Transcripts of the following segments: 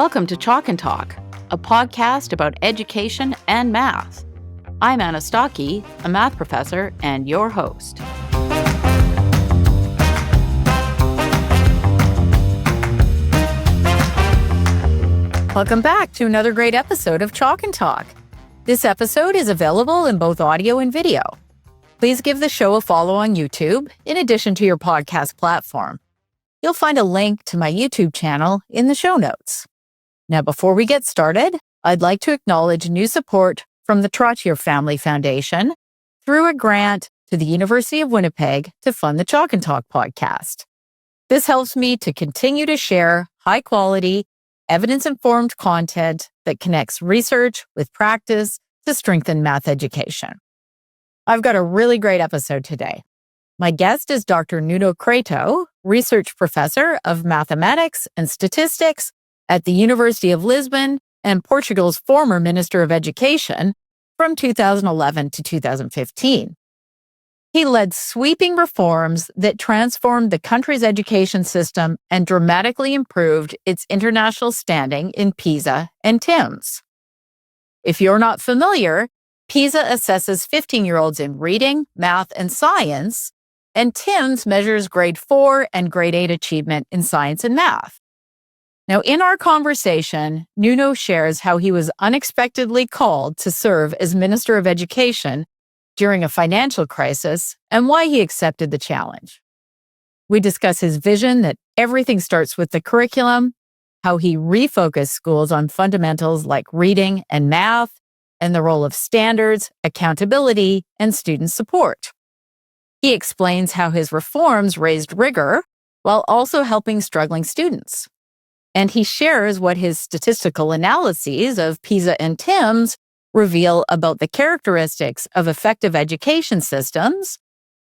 Welcome to Chalk and Talk, a podcast about education and math. I'm Anna Stokke, a math professor and your host. Welcome back to another great episode of Chalk and Talk. This episode is available in both audio and video. Please give the show a follow on YouTube, in addition to your podcast platform. You'll find a link to my YouTube channel in the show notes. Now, before we get started, I'd like to acknowledge new support from the Trottier Family Foundation through a grant to the University of Winnipeg to fund the Chalk and Talk podcast. This helps me to continue to share high-quality, evidence-informed content that connects research with practice to strengthen math education. I've got a really great episode today. My guest is Dr. Nuno Crato, research professor of mathematics and statistics at the University of Lisbon and Portugal's former Minister of Education from 2011 to 2015. He led sweeping reforms that transformed the country's education system and dramatically improved its international standing in PISA and TIMSS. If you're not familiar, PISA assesses 15-year-olds in reading, math, and science, and TIMSS measures grade 4 and grade 8 achievement in science and math. Now, in our conversation, Nuno shares how he was unexpectedly called to serve as Minister of Education during a financial crisis and why he accepted the challenge. We discuss his vision that everything starts with the curriculum, how he refocused schools on fundamentals like reading and math, and the role of standards, accountability, and student support. He explains how his reforms raised rigor while also helping struggling students. And he shares what his statistical analyses of PISA and TIMSS reveal about the characteristics of effective education systems,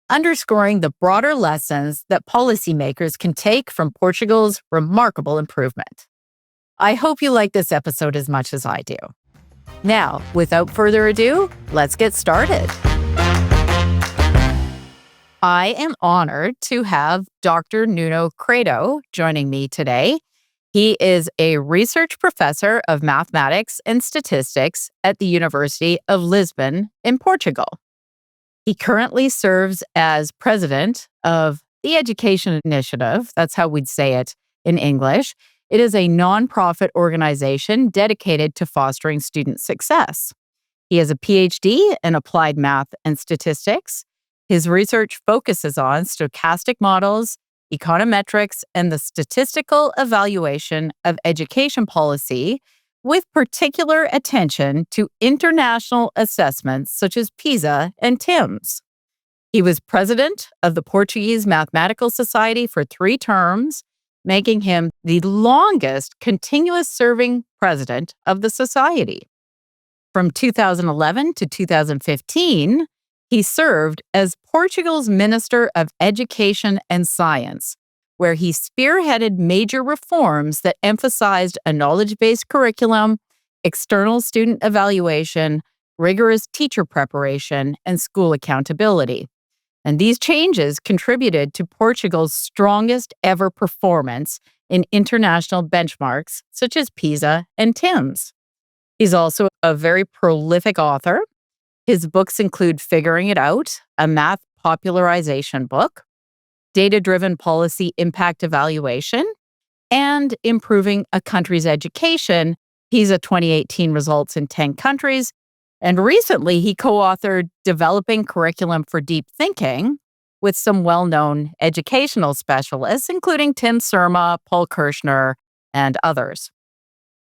underscoring the broader lessons that policymakers can take from Portugal's remarkable improvement. I hope you like this episode as much as I do. Now, without further ado, let's get started. I am honored to have Dr. Nuno Crato joining me today. He is a research professor of mathematics and statistics at the University of Lisbon in Portugal. He currently serves as president of the Education Initiative. That's how we'd say it in English. It is a nonprofit organization dedicated to fostering student success. He has a PhD in applied math and statistics. His research focuses on stochastic models, econometrics, and the statistical evaluation of education policy, with particular attention to international assessments such as PISA and TIMSS. He was president of the Portuguese Mathematical Society for 3 terms, making him the longest continuous serving president of the society. From 2011 to 2015, he served as Portugal's Minister of Education and Science, where he spearheaded major reforms that emphasized a knowledge-based curriculum, external student evaluation, rigorous teacher preparation, and school accountability. And these changes contributed to Portugal's strongest ever performance in international benchmarks such as PISA and TIMSS. He's also a very prolific author. His books include Figuring It Out, a math popularization book, Data-Driven Policy Impact Evaluation, and Improving a Country's Education, PISA 2018 Results in 10 Countries. And recently, he co-authored Developing Curriculum for Deep Thinking with some well-known educational specialists, including Tim Surma, Paul Kirschner, and others.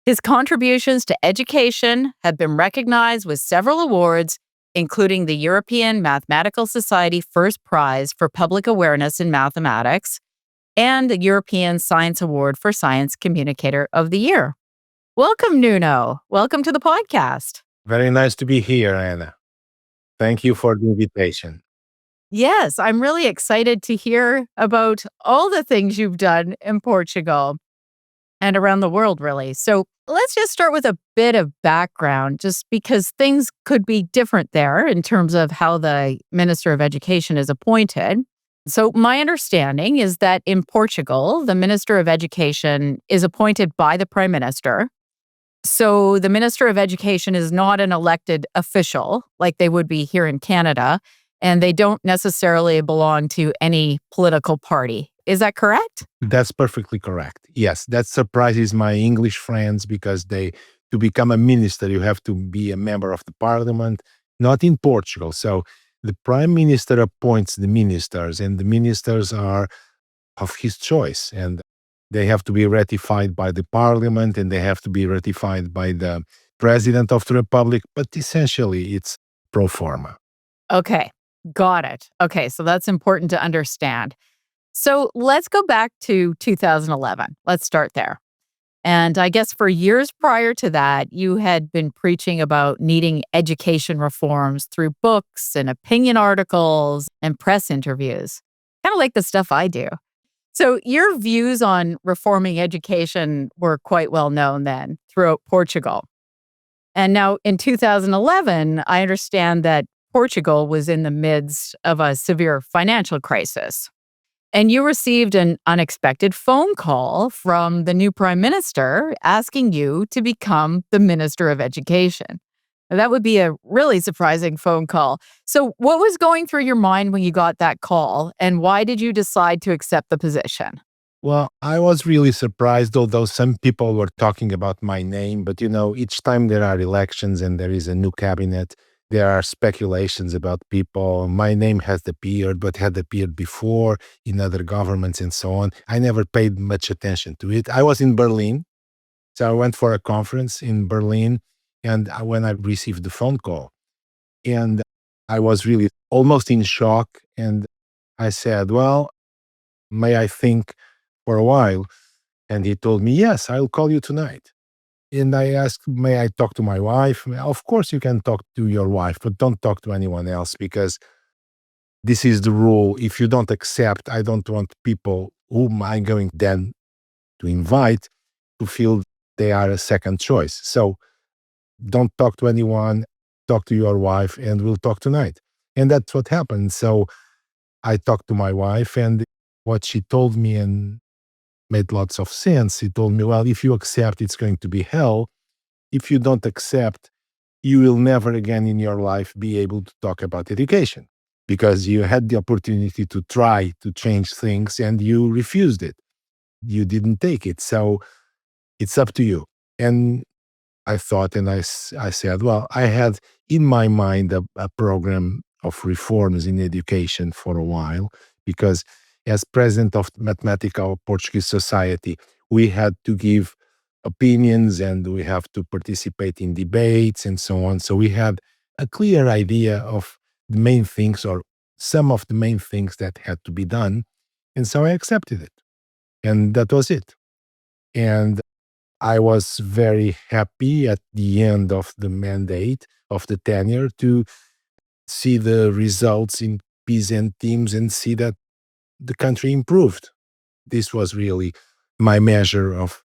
His contributions to education have been recognized with several awards, including the European Mathematical Society First Prize for Public Awareness in Mathematics and the European Science Award for Science Communicator of the Year. Welcome, Nuno. Welcome to the podcast. Very nice to be here, Anna. Thank you for the invitation. Yes, I'm really excited to hear about all the things you've done in Portugal and around the world, really. So let's just start with a bit of background, just because things could be different there in terms of how the Minister of Education is appointed. So, my understanding is that in Portugal, the Minister of Education is appointed by the Prime Minister. So, the Minister of Education is not an elected official like they would be here in Canada, and they don't necessarily belong to any political party. Is that correct? That's perfectly correct. Yes, that surprises my English friends because to become a minister, you have to be a member of the parliament, not in Portugal. So the prime minister appoints the ministers, and the ministers are of his choice. And they have to be ratified by the parliament and they have to be ratified by the president of the republic. But essentially, it's pro forma. Okay, got it. Okay, so that's important to understand. So, let's go back to 2011. Let's start there. And I guess for years prior to that, you had been preaching about needing education reforms through books and opinion articles and press interviews, kind of like the stuff I do. So, your views on reforming education were quite well known then throughout Portugal. And now in 2011, I understand that Portugal was in the midst of a severe financial crisis. And you received an unexpected phone call from the new prime minister asking you to become the minister of education. Now, that would be a really surprising phone call. So, what was going through your mind when you got that call, and why did you decide to accept the position? Well, I was really surprised, although some people were talking about my name. But each time there are elections and there is a new cabinet, there are speculations about people. My name has appeared, but had appeared before in other governments and so on. I never paid much attention to it. I was in Berlin, so I went for a conference in Berlin, and when I received the phone call, and I was really almost in shock, and I said, "Well, may I think for a while?" And he told me, "Yes, I'll call you tonight." And I asked, "May I talk to my wife?" Of course, you can talk to your wife, but don't talk to anyone else because this is the rule. If you don't accept, I don't want people whom I'm going then to invite to feel they are a second choice. So don't talk to anyone, talk to your wife, and we'll talk tonight. And that's what happened. So I talked to my wife, and what she told me and made lots of sense. He told me, well, if you accept, it's going to be hell. If you don't accept, you will never again in your life be able to talk about education because you had the opportunity to try to change things and you refused it. You didn't take it. So it's up to you. And I thought, and I said, well, I had in my mind a program of reforms in education for a while, because as president of Mathematical Portuguese Society, we had to give opinions and we have to participate in debates and so on. So we had a clear idea of the main things or some of the main things that had to be done. And so I accepted it. And that was it. And I was very happy at the end of the mandate of the tenure to see the results in PISA and TIMSS and see that the country improved. This was really my measure of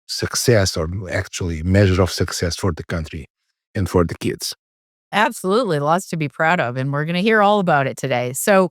success, or actually measure of success for the country and for the kids. Absolutely, lots to be proud of, and we're going to hear all about it today. So,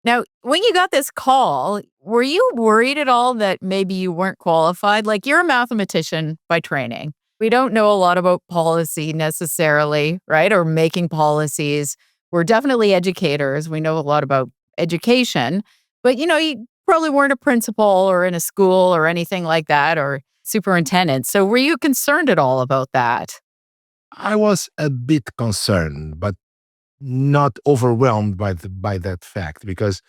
now, when you got this call, were you worried at all that maybe you weren't qualified? Like, you're a mathematician by training. We don't know a lot about policy necessarily, right? Or making policies. We're definitely educators. We know a lot about education, but you probably weren't a principal or in a school or anything like that or superintendent. So, were you concerned at all about that? I was a bit concerned, but not overwhelmed by that fact, because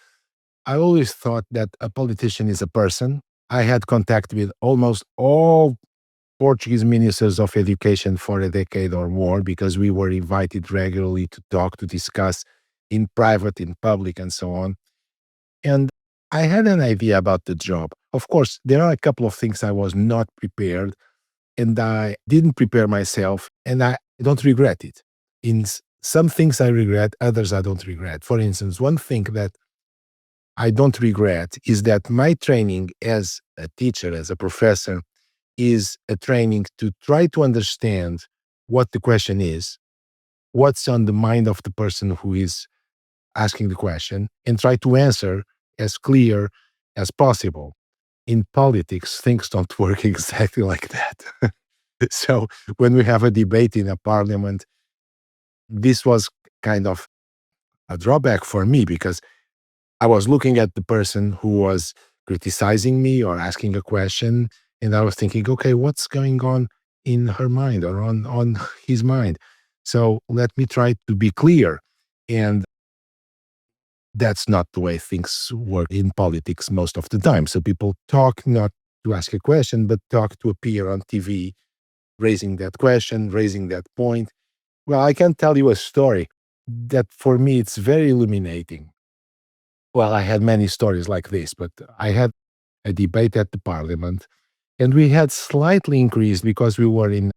I always thought that a politician is a person. I had contact with almost all Portuguese ministers of education for a decade or more because we were invited regularly to talk, to discuss in private, in public, and so on. And I had an idea about the job. Of course, there are a couple of things I was not prepared, and I didn't prepare myself, and I don't regret it. Some things I regret, others I don't regret. For instance, one thing that I don't regret is that my training as a teacher, as a professor, is a training to try to understand what the question is, what's on the mind of the person who is asking the question and try to answer as clear as possible. In politics, things don't work exactly like that. So when we have a debate in a parliament, this was kind of a drawback for me because I was looking at the person who was criticizing me or asking a question, and I was thinking, okay, what's going on in her mind or on his mind? So let me try to be clear. And that's not the way things work in politics most of the time. So people talk not to ask a question, but talk to appear on TV, raising that question, raising that point. Well, I can tell you a story that for me it's very illuminating. Well, I had many stories like this, but I had a debate at the parliament, and we had slightly increased because we were in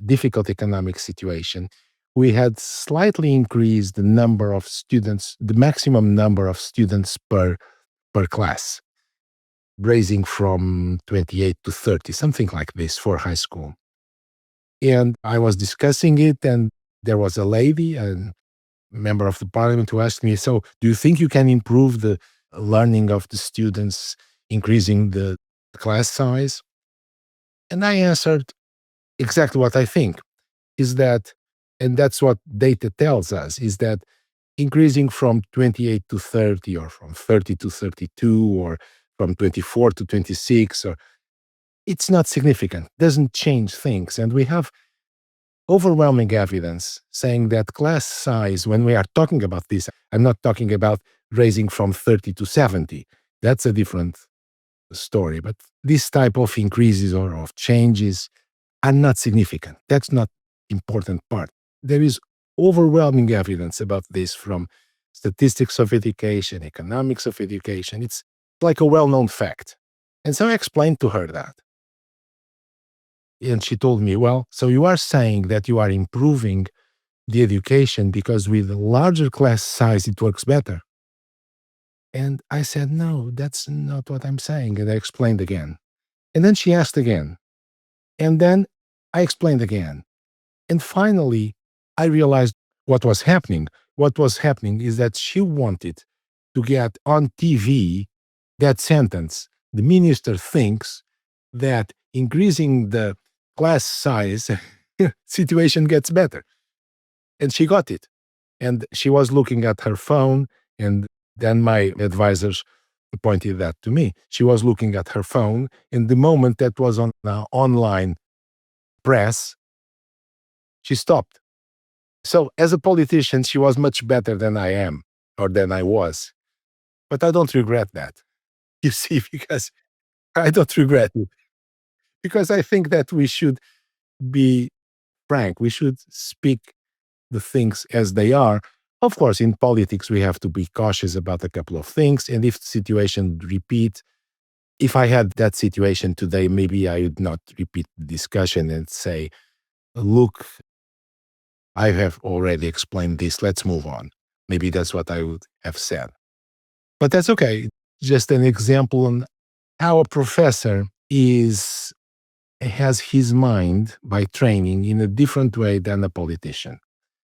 difficult economic situation. We had slightly increased the number of students, the maximum number of students per class, raising from 28 to 30, something like this for high school. And I was discussing it, and there was a lady, a member of the parliament, who asked me, so do you think you can improve the learning of the students, increasing the class size? And I answered exactly what I think is that, and that's what data tells us, is that increasing from 28 to 30 or from 30 to 32 or from 24 to 26, or it's not significant, doesn't change things. And we have overwhelming evidence saying that class size, when we are talking about this, I'm not talking about raising from 30 to 70. That's a different story. But this type of increases or of changes are not significant. That's not important part. There is overwhelming evidence about this from statistics of education, economics of education. It's like a well-known fact. And so I explained to her that. And she told me, well, so you are saying that you are improving the education because with a larger class size, it works better. And I said, no, that's not what I'm saying. And I explained again. And then she asked again. And then I explained again. And finally, I realized what was happening. What was happening is that she wanted to get on TV that sentence. The minister thinks that increasing the class size, situation gets better. And she got it. And she was looking at her phone, and then my advisors pointed that to me. She was looking at her phone, and the moment that was on the online press, she stopped. So as a politician, she was much better than I am or than I was. But I don't regret that. You see, because I don't regret it. Because I think that we should be frank. We should speak the things as they are. Of course, in politics, we have to be cautious about a couple of things. And if the situation repeat, if I had that situation today, maybe I would not repeat the discussion and say, look, I have already explained this. Let's move on. Maybe that's what I would have said. But that's okay. Just an example on how a professor has his mind by training in a different way than a politician.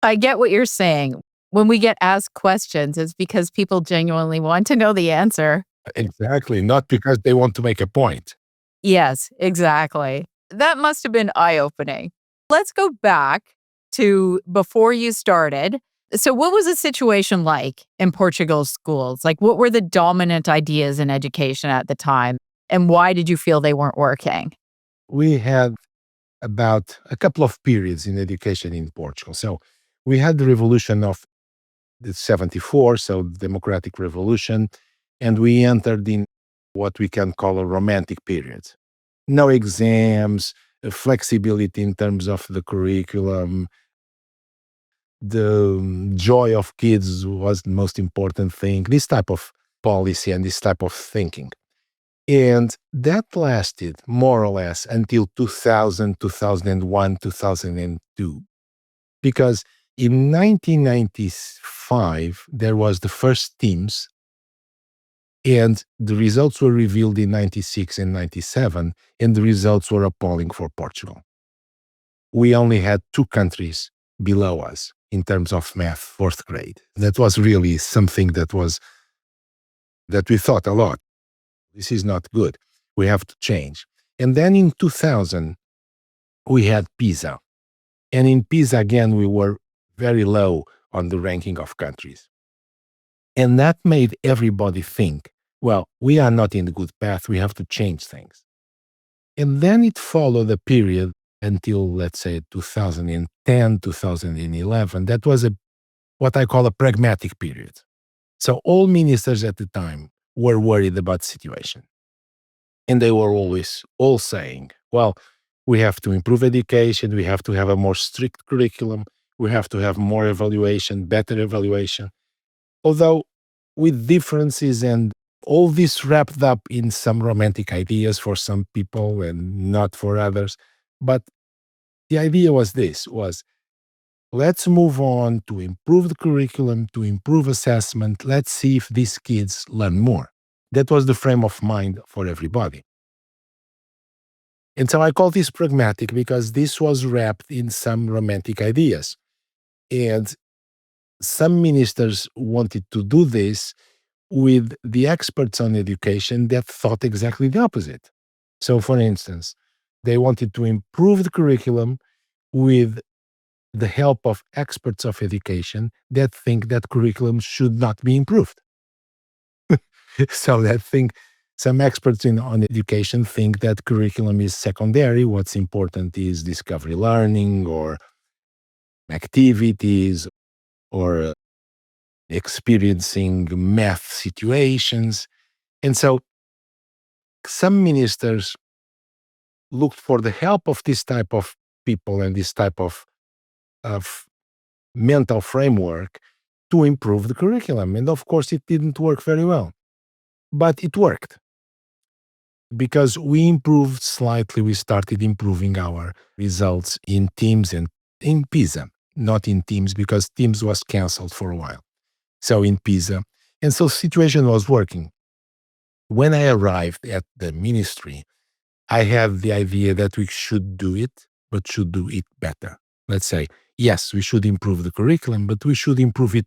I get what you're saying. When we get asked questions, it's because people genuinely want to know the answer. Exactly. Not because they want to make a point. Yes, exactly. That must have been eye-opening. Let's go back to before you started. So what was the situation like in Portugal's schools? Like, what were the dominant ideas in education at the time? And why did you feel they weren't working? We had about a couple of periods in education in Portugal. So we had the revolution of the 74, so the democratic revolution, and we entered in what we can call a romantic period. No exams, flexibility in terms of the curriculum. The joy of kids was the most important thing, this type of policy and this type of thinking. And that lasted more or less until 2000, 2001, 2002. Because in 1995, there was the first TIMSS, and the results were revealed in 96 and 97, and the results were appalling for Portugal. We only had two countries below us. in terms of math, fourth grade. That was really something that we thought a lot. This is not good. We have to change. And then in 2000, we had PISA. And in PISA, again, we were very low on the ranking of countries. And that made everybody think, well, we are not in the good path. We have to change things. And then it followed a period until, let's say, 2010, 2011. That was what I call a pragmatic period. So all ministers at the time were worried about the situation. And they were always all saying, well, we have to improve education. We have to have a more strict curriculum. We have to have more evaluation, better evaluation. Although with differences, and all this wrapped up in some romantic ideas for some people and not for others. But the idea was let's move on to improve the curriculum, to improve assessment. Let's see if these kids learn more. That was the frame of mind for everybody. And so I call this pragmatic because this was wrapped in some romantic ideas. And some ministers wanted to do this with the experts on education that thought exactly the opposite. So, for instance, they wanted to improve the curriculum with the help of experts of education that think that curriculum should not be improved. So that think some experts on education think that curriculum is secondary. What's important is discovery learning or activities or experiencing math situations. And so some ministers looked for the help of this type of people and this type of mental framework to improve the curriculum. And of course, it didn't work very well. But it worked because we improved slightly. We started improving our results in TIMSS and in PISA, not in TIMSS because TIMSS was canceled for a while. So in PISA. And so the situation was working. When I arrived at the ministry, I had the idea that we should do it, but should do it better. Let's say, yes, we should improve the curriculum, but we should improve it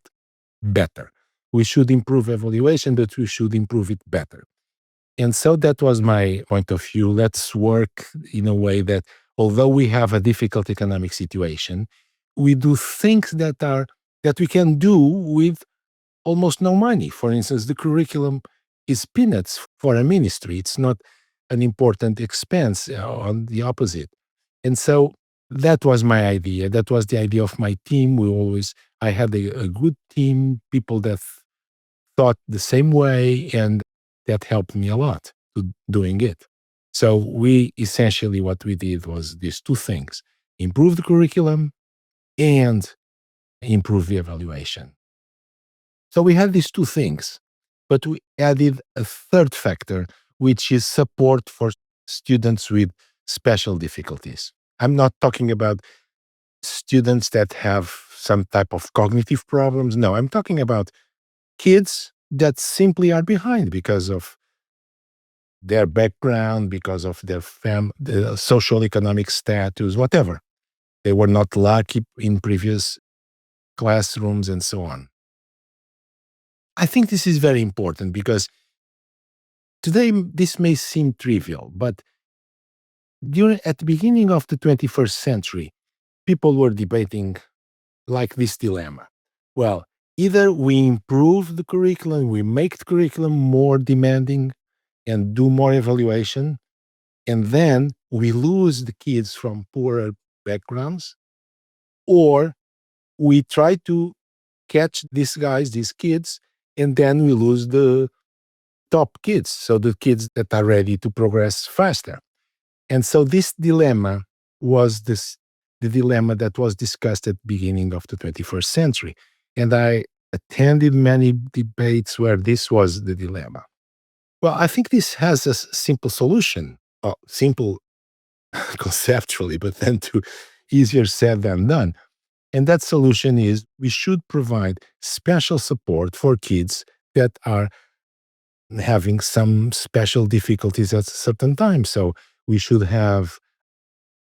better. We should improve evaluation, but we should improve it better. And so that was my point of view. Let's work in a way that, although we have a difficult economic situation, we do things that we can do with almost no money. For instance, the curriculum is peanuts for a ministry. It's not an important expense, on the opposite. And so that was my idea. That was the idea of my team. I had a good team, people that thought the same way, and that helped me a lot to doing it. So what we did was these two things: improve the curriculum and improve the evaluation. So we had these two things, but we added a third factor, which is support for students with special difficulties. I'm not talking about students that have some type of cognitive problems. No, I'm talking about kids that simply are behind because of their background, because of their social economic status, whatever. They were not lucky in previous classrooms and so on. I think this is very important because today this may seem trivial, but at the beginning of the 21st century, people were debating like this dilemma. Well, either we improve the curriculum, we make the curriculum more demanding and do more evaluation, and then we lose the kids from poorer backgrounds, or we try to catch these kids, and then we lose the top kids, so the kids that are ready to progress faster. And so this dilemma was the dilemma that was discussed at the beginning of the 21st century. And I attended many debates where this was the dilemma. Well, I think this has a simple solution, simple conceptually, but then easier said than done. And that solution is we should provide special support for kids that are having some special difficulties at certain times. So we should have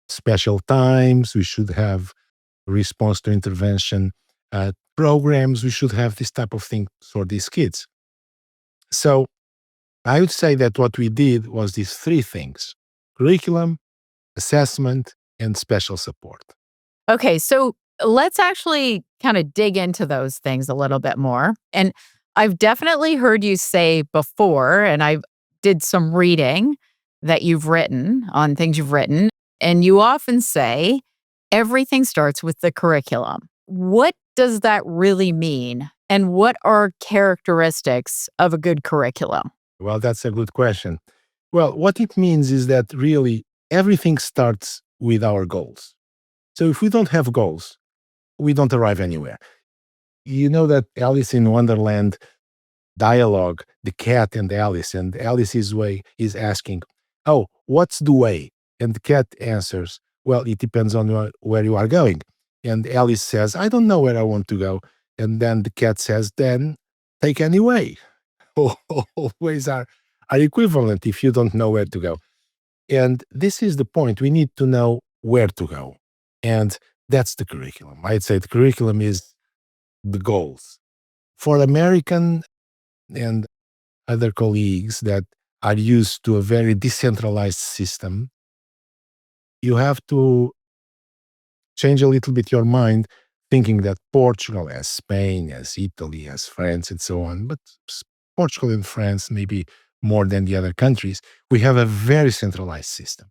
special times. We should have response to intervention programs. We should have this type of thing for these kids. So I would say that what we did was these three things: curriculum, assessment, and special support. Okay, so let's actually kind of dig into those things a little bit more. And I've definitely heard you say before, and I did some reading that you've written on things you've written, and you often say everything starts with the curriculum. What does that really mean? And what are characteristics of a good curriculum? Well, that's a good question. Well, what it means is that really everything starts with our goals. So if we don't have goals, we don't arrive anywhere. You know that Alice in Wonderland dialogue, the cat and Alice's way is asking, "Oh, what's the way?" And the cat answers, "Well, it depends on where you are going." And Alice says, "I don't know where I want to go." And then the cat says, "Then take any way." All ways are equivalent if you don't know where to go. And this is the point. We need to know where to go. And that's the curriculum. I'd say the curriculum is the goals. For American and other colleagues that are used to a very decentralized system, you have to change a little bit your mind, thinking that Portugal, as Spain, as Italy, as France, and so on, but Portugal and France, maybe more than the other countries, we have a very centralized system.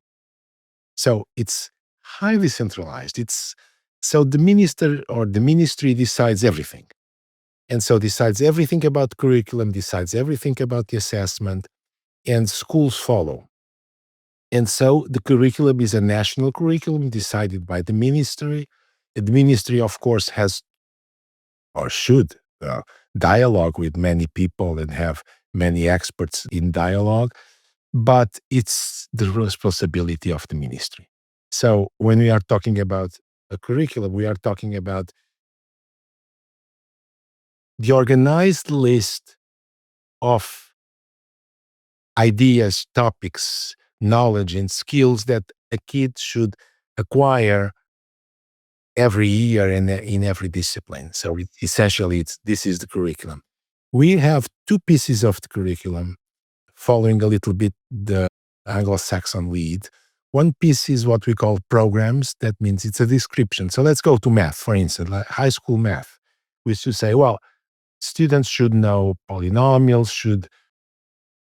So it's highly centralized. It's so the minister or the ministry decides everything. And so decides everything about curriculum, decides everything about the assessment, and schools follow. And so the curriculum is a national curriculum decided by the ministry. The ministry, of course, has or should dialogue with many people and have many experts in dialogue, but it's the responsibility of the ministry. So when we are talking about a curriculum, we are talking about the organized list of ideas, topics, knowledge, and skills that a kid should acquire every year in every discipline. So essentially, this is the curriculum. We have two pieces of the curriculum following a little bit the Anglo-Saxon lead. One piece is what we call programs. That means it's a description. So let's go to math, for instance, like high school math. We should say, well, students should know polynomials, should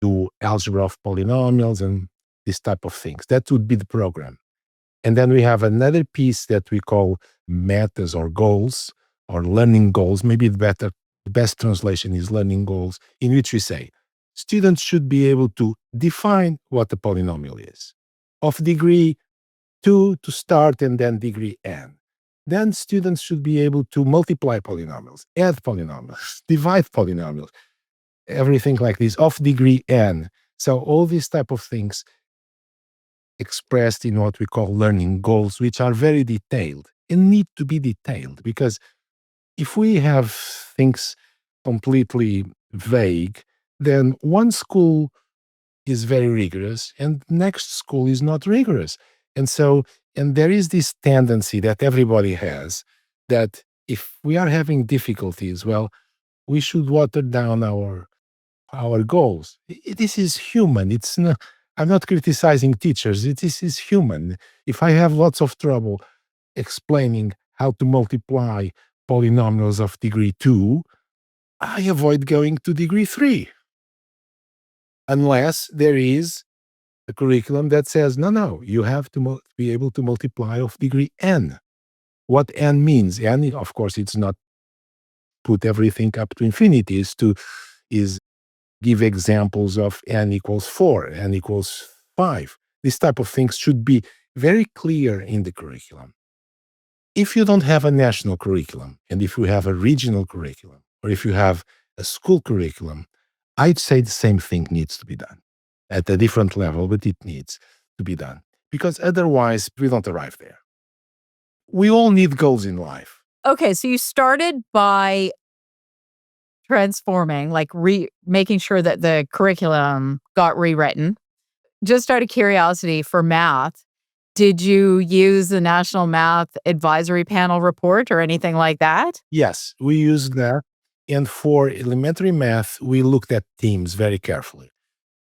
do algebra of polynomials and this type of things. That would be the program. And then we have another piece that we call metas or goals or learning goals. Maybe the best translation is learning goals, in which we say students should be able to define what a polynomial is of degree 2 to start and then degree n. Then students should be able to multiply polynomials, add polynomials, divide polynomials, everything like this of degree n. So all these type of things expressed in what we call learning goals, which are very detailed and need to be detailed, because if we have things completely vague, then one school is very rigorous and next school is not rigorous. And so, and there is this tendency that everybody has that if we are having difficulties, well, we should water down our goals. This is human. It's not, I'm not criticizing teachers. This is human. If I have lots of trouble explaining how to multiply polynomials of degree 2, I avoid going to degree 3. Unless there is a curriculum that says, no, no, you have to be able to multiply of degree n. What n means? N, of course, it's not put everything up to infinity, is give examples of n equals 4, n equals 5. This type of things should be very clear in the curriculum. If you don't have a national curriculum, and if you have a regional curriculum, or if you have a school curriculum, I'd say the same thing needs to be done at a different level, but it needs to be done because otherwise we don't arrive there. We all need goals in life. Okay, so you started by transforming, like making sure that the curriculum got rewritten. Just out of curiosity for math, Did you use the National Math Advisory Panel report or anything like that? Yes, we used that. And for elementary math, we looked at TIMSS very carefully.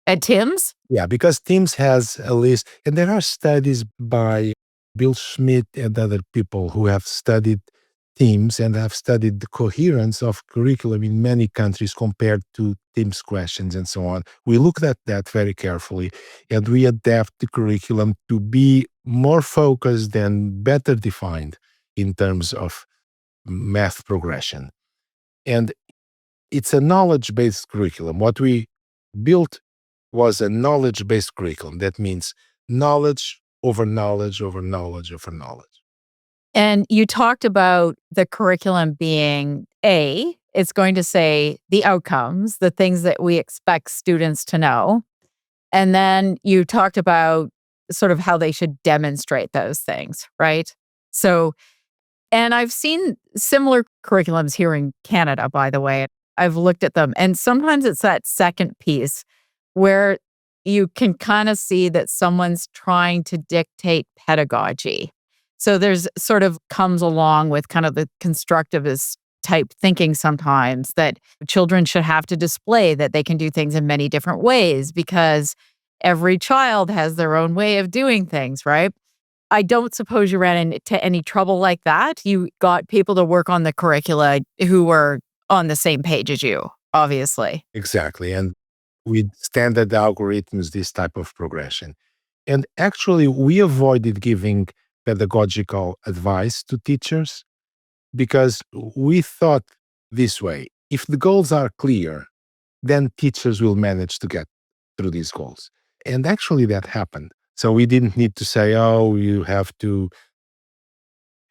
At Tim's? Yeah, because TIMSS has a list, and there are studies by Bill Schmidt and other people who have studied TIMSS and have studied the coherence of curriculum in many countries compared to TIMSS questions and so on. We looked at that very carefully, and we adapt the curriculum to be more focused and better defined in terms of math progression. And it's a knowledge-based curriculum. What we built was a knowledge-based curriculum. That means knowledge over knowledge over knowledge over knowledge. And you talked about the curriculum being it's going to say the outcomes, the things that we expect students to know. And then you talked about sort of how they should demonstrate those things, right? So, and I've seen similar curriculums here in Canada, by the way. I've looked at them, and sometimes it's that second piece where you can kind of see that someone's trying to dictate pedagogy. So there's sort of comes along with kind of the constructivist type thinking sometimes that children should have to display that they can do things in many different ways because every child has their own way of doing things, right? I don't suppose you ran into any trouble like that. You got people to work on the curricula who were on the same page as you, obviously. Exactly. And with standard algorithms, this type of progression. And actually, we avoided giving pedagogical advice to teachers because we thought this way: if the goals are clear, then teachers will manage to get through these goals. And actually, that happened. So we didn't need to say, oh, you have to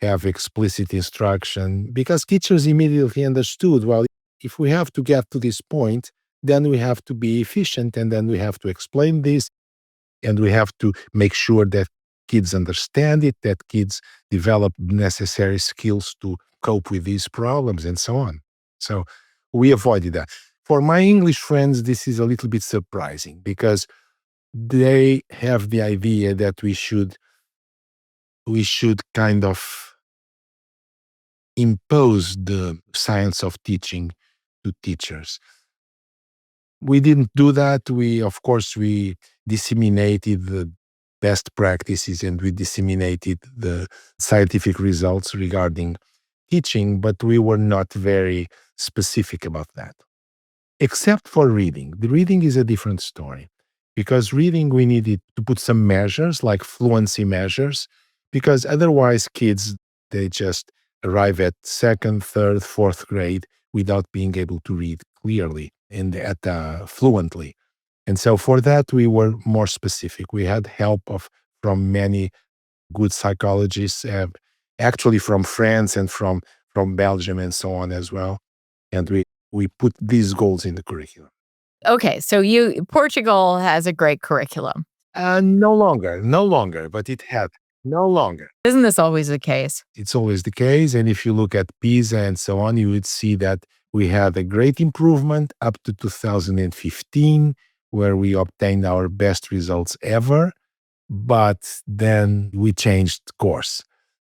have explicit instruction because teachers immediately understood, well, if we have to get to this point, then we have to be efficient and then we have to explain this and we have to make sure that kids understand it, that kids develop necessary skills to cope with these problems and so on. So we avoided that. For my English friends, this is a little bit surprising because they have the idea that we should kind of impose the science of teaching to teachers. We didn't do that. Of course, we disseminated the best practices and we disseminated the scientific results regarding teaching, but we were not very specific about that. Except for reading. The reading is a different story because reading, we needed to put some measures like fluency measures because otherwise kids, they just arrive at second, third, fourth grade without being able to read clearly and fluently. And so for that, we were more specific. We had help from many good psychologists, actually from France and from Belgium and so on as well. And we put these goals in the curriculum. Okay, so Portugal has a great curriculum. No longer, but it had no longer. Isn't this always the case? It's always the case. And if you look at PISA and so on, you would see that we had a great improvement up to 2015, where we obtained our best results ever. But then we changed course.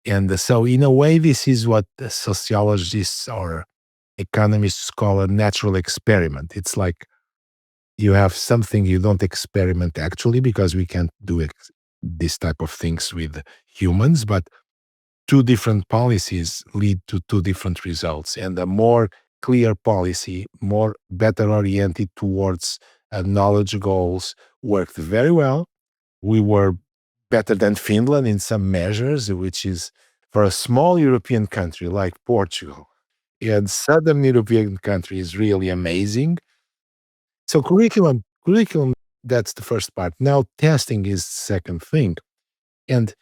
And so, in a way, this is what the sociologists or economists call a natural experiment. It's like you have something you don't experiment actually because we can't do this type of things with humans, but two different policies lead to two different results. And a more clear policy, more better oriented towards knowledge goals, worked very well. We were better than Finland in some measures, which is for a small European country like Portugal. And Southern European country is really amazing. So curriculum, that's the first part. Now testing is the second thing. And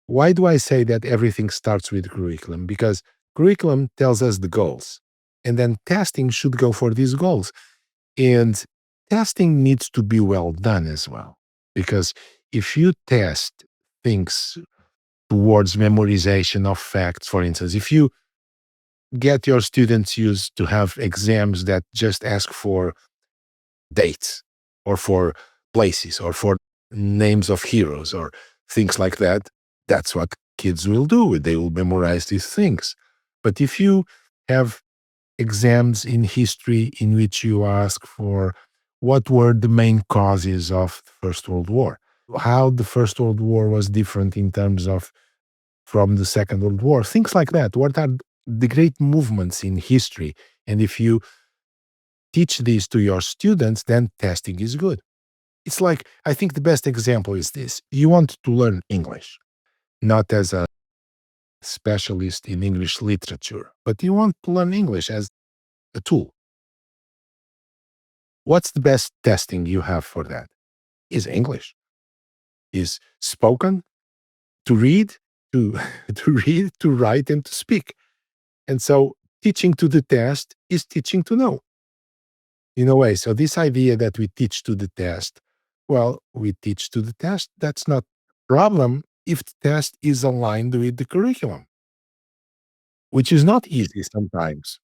why do I say that everything starts with curriculum? Because curriculum tells us the goals, and then testing should go for these goals. And testing needs to be well done as well. Because if you test things towards memorization of facts, for instance, if you get your students used to have exams that just ask for dates or for places or for names of heroes or things like that, that's what kids will do. They will memorize these things. But if you have exams in history in which you ask for what were the main causes of the First World War, how the First World War was different in terms of from the Second World War, things like that. What are the great movements in history? And if you teach these to your students, then testing is good. It's like, I think the best example is this. You want to learn English, not as a specialist in English literature, but you want to learn English as a tool. What's the best testing you have for that? Is English, is spoken, to read, to, to read, to write, and to speak. And so teaching to the test is teaching to know in a way. So this idea that we teach to the test, well, we teach to the test. That's not a problem if the test is aligned with the curriculum, which is not easy sometimes.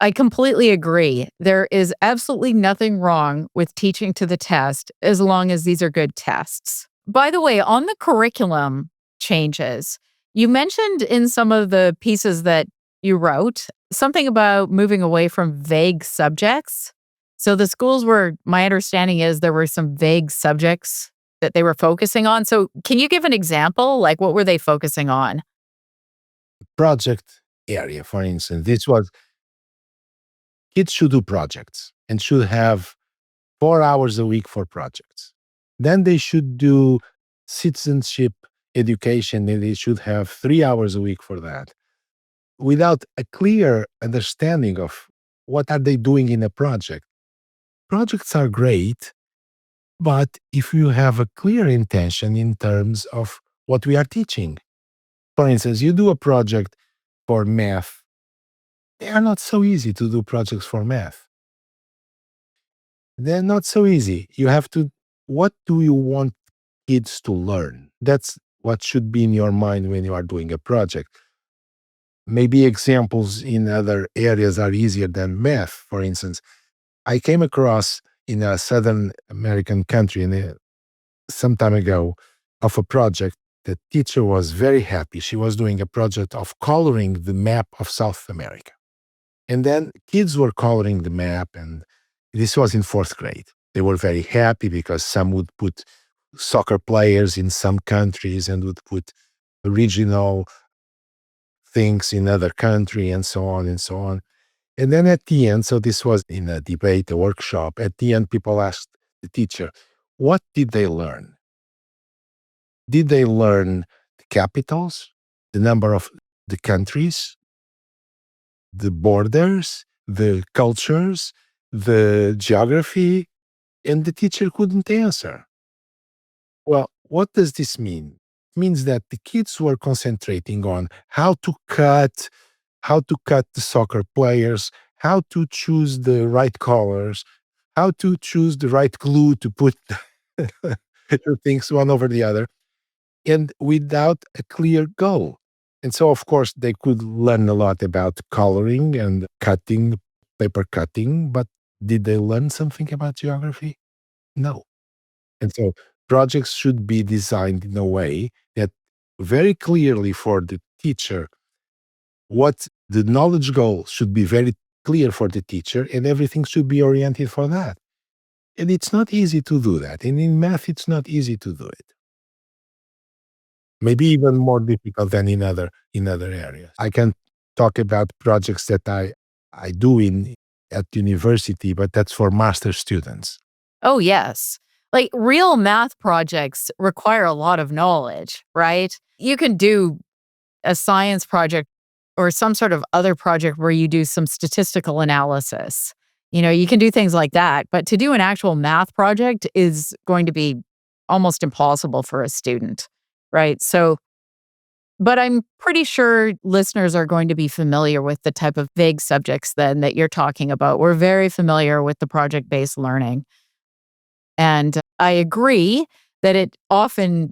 I completely agree. There is absolutely nothing wrong with teaching to the test as long as these are good tests. By the way, on the curriculum changes, you mentioned in some of the pieces that you wrote something about moving away from vague subjects. So the schools were, my understanding is there were some vague subjects that they were focusing on. So can you give an example? Like what were they focusing on? Project area, for instance, this was kids should do projects and should have 4 hours a week for projects. Then they should do citizenship education and they should have 3 hours a week for that. Without a clear understanding of what are they doing in a project. Projects are great, but if you have a clear intention in terms of what we are teaching. For instance, you do a project for math. They are not so easy to do projects for math. They're not so easy. You have to, what do you want kids to learn? That's what should be in your mind when you are doing a project. Maybe examples in other areas are easier than math. For instance, I came across in a Southern American country some time ago of a project. The teacher was very happy. She was doing a project of coloring the map of South America. And then kids were coloring the map, and this was in fourth grade. They were very happy because some would put soccer players in some countries and would put regional things in other country and so on and so on. And then at the end, so this was in a debate, a workshop, at the end, people asked the teacher, what did they learn? Did they learn the capitals, the number of the countries, the borders, the cultures, the geography? And the teacher couldn't answer. Well, what does this mean? It means that the kids were concentrating on how to cut the soccer players, how to choose the right colors, how to choose the right glue to put the things one over the other, and without a clear goal. And so, of course, they could learn a lot about coloring and cutting, paper cutting, but did they learn something about geography? No. And so projects should be designed in a way that very clearly for the teacher, what the knowledge goal should be very clear for the teacher, and everything should be oriented for that. And it's not easy to do that. And in math, it's not easy to do it. Maybe even more difficult than in other areas. I can talk about projects that I do in at university, but that's for master students. Oh, yes. Like real math projects require a lot of knowledge, right? You can do a science project or some sort of other project where you do some statistical analysis. You can do things like that. But to do an actual math project is going to be almost impossible for a student, right? So, but I'm pretty sure listeners are going to be familiar with the type of vague subjects then that you're talking about. We're very familiar with the project based learning. And I agree that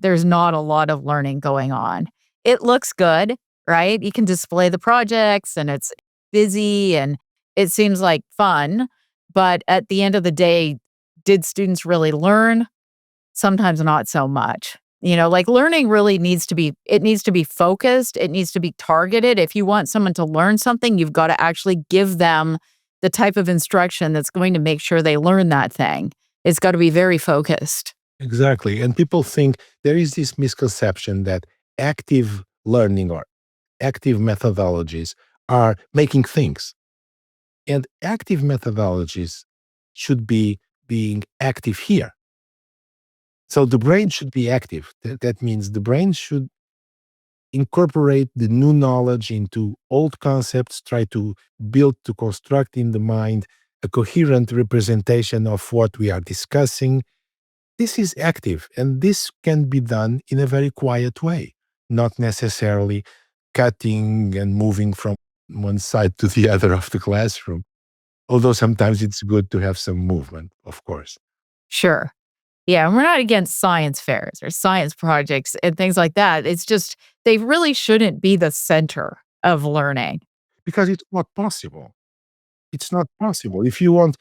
there's not a lot of learning going on. It looks good, right? You can display the projects and it's busy and it seems like fun. But at the end of the day, did students really learn? Sometimes not so much. Like learning really needs to be focused. It needs to be targeted. If you want someone to learn something, you've got to actually give them the type of instruction that's going to make sure they learn that thing. It's got to be very focused. Exactly. And people think there is this misconception that active learning or active methodologies are making things. And active methodologies should be being active here. So the brain should be active. That means the brain should incorporate the new knowledge into old concepts, try to build, to construct in the mind a coherent representation of what we are discussing. This is active, and this can be done in a very quiet way, not necessarily cutting and moving from one side to the other of the classroom. Although sometimes it's good to have some movement, of course, Sure. Yeah, and we're not against science fairs or science projects and things like that. It's just they really shouldn't be the center of learning. because it's not possible. It's not possible. If you want,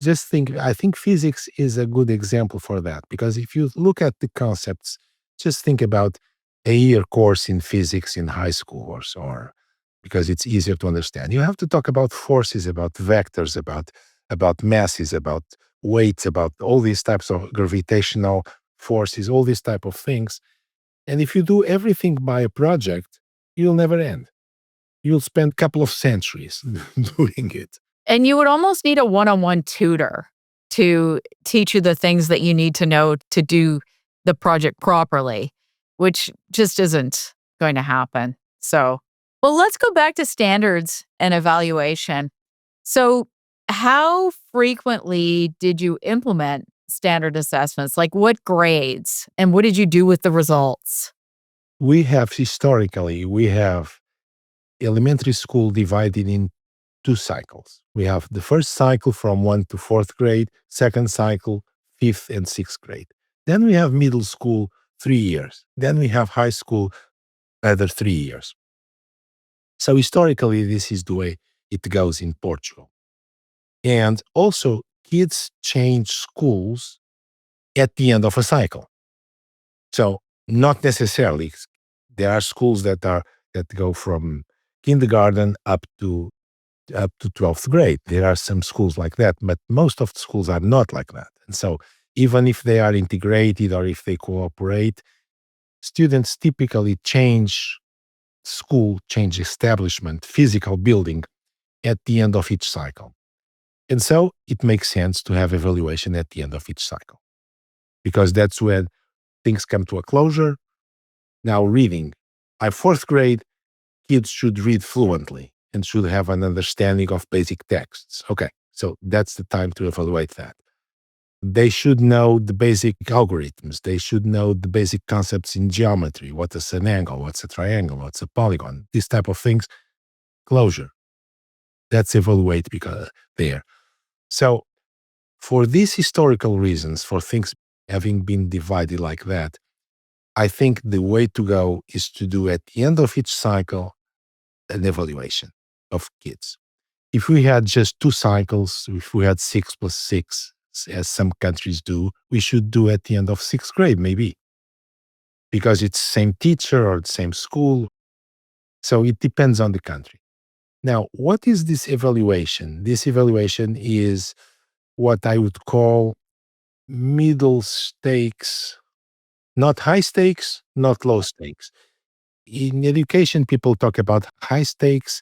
just think, I think physics is a good example for that, because if you look at the concepts, just think about a year course in physics in high school or so, or because it's easier to understand. You have to talk about forces, about vectors, about masses, about weights, about all these types of gravitational forces, all these type of things. And if you do everything by a project, you'll never end. You'll spend a couple of centuries doing it. And you would almost need a one-on-one tutor to teach you the things that you need to know to do the project properly, which just isn't going to happen. So, well, let's go back to standards and evaluation. So, how frequently did you implement standard assessments? Like what grades and what did you do with the results? We have elementary school divided in two cycles. We have the first cycle from 1 to 4th grade, second cycle, 5th and 6th grade. Then we have middle school, 3 years. Then we have high school, other 3 years. So historically, this is the way it goes in Portugal. And also, kids change schools at the end of a cycle. So not necessarily. There are schools that go from kindergarten up to 12th grade. There are some schools like that, but most of the schools are not like that. And so even if they are integrated or if they cooperate, students typically change school, change establishment, physical building at the end of each cycle. And so it makes sense to have evaluation at the end of each cycle, because that's when things come to a closure. Now, reading. By 4th grade, kids should read fluently and should have an understanding of basic texts. Okay, so that's the time to evaluate that. They should know the basic algorithms. They should know the basic concepts in geometry. What is an angle? What's a triangle? What's a polygon? These type of things. Closure. That's evaluate because there. So for these historical reasons, for things having been divided like that, I think the way to go is to do at the end of each cycle an evaluation of kids. If we had just 2 cycles, if we had 6 plus 6, as some countries do, we should do at the end of 6th grade, maybe, because it's same teacher or the same school. So it depends on the country. Now, what is this evaluation? This evaluation is what I would call middle stakes, not high stakes, not low stakes. In education, people talk about high stakes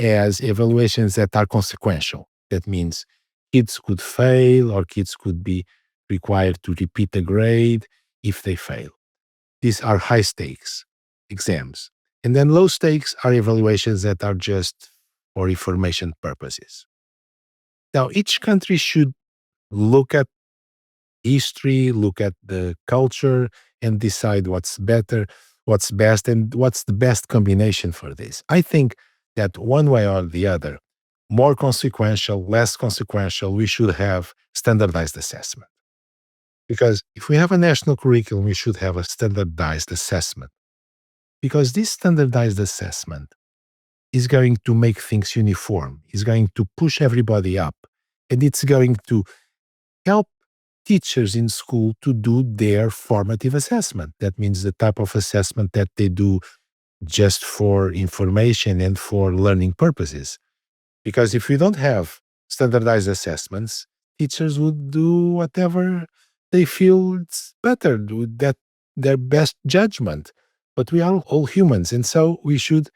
as evaluations that are consequential. That means kids could fail or kids could be required to repeat a grade if they fail. These are high stakes exams. And then low stakes are evaluations that are just for information purposes. Now, each country should look at history, look at the culture, and decide what's better, what's best, and what's the best combination for this. I think that one way or the other, more consequential, less consequential, we should have standardized assessment. Because if we have a national curriculum, we should have a standardized assessment. Because this standardized assessment is going to make things uniform, is going to push everybody up, and it's going to help teachers in school to do their formative assessment. That means the type of assessment that they do just for information and for learning purposes. Because if we don't have standardized assessments, teachers would do whatever they feel it's better, with that their best judgment. But we are all humans, and so we should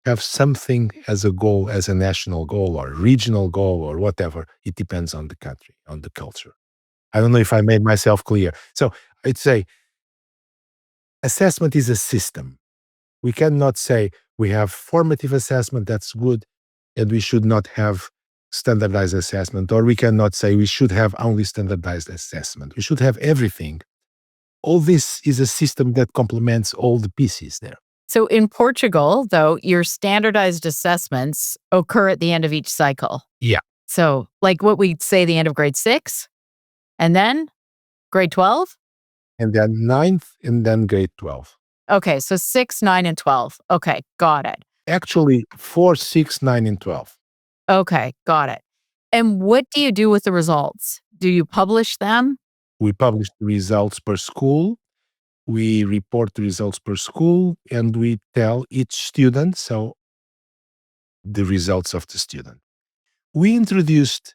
have something as a goal, as a national goal or regional goal or whatever. It depends on the country, on the culture. I don't know if I made myself clear. So I'd say assessment is a system. We cannot say we have formative assessment, that's good, and we should not have standardized assessment, or we cannot say we should have only standardized assessment. We should have everything. All this is a system that complements all the pieces there. So in Portugal, though, your standardized assessments occur at the end of each cycle. Yeah. So, like what we'd say the end of grade 6, and then grade 12? And then ninth, and then grade 12. Okay, so 6, 9, and 12. Okay, got it. Actually, 4, 6, 9, and 12. Okay, got it. And what do you do with the results? Do you publish them? We publish the results per school. We report the results per school, and we tell each student, so the results of the student. We introduced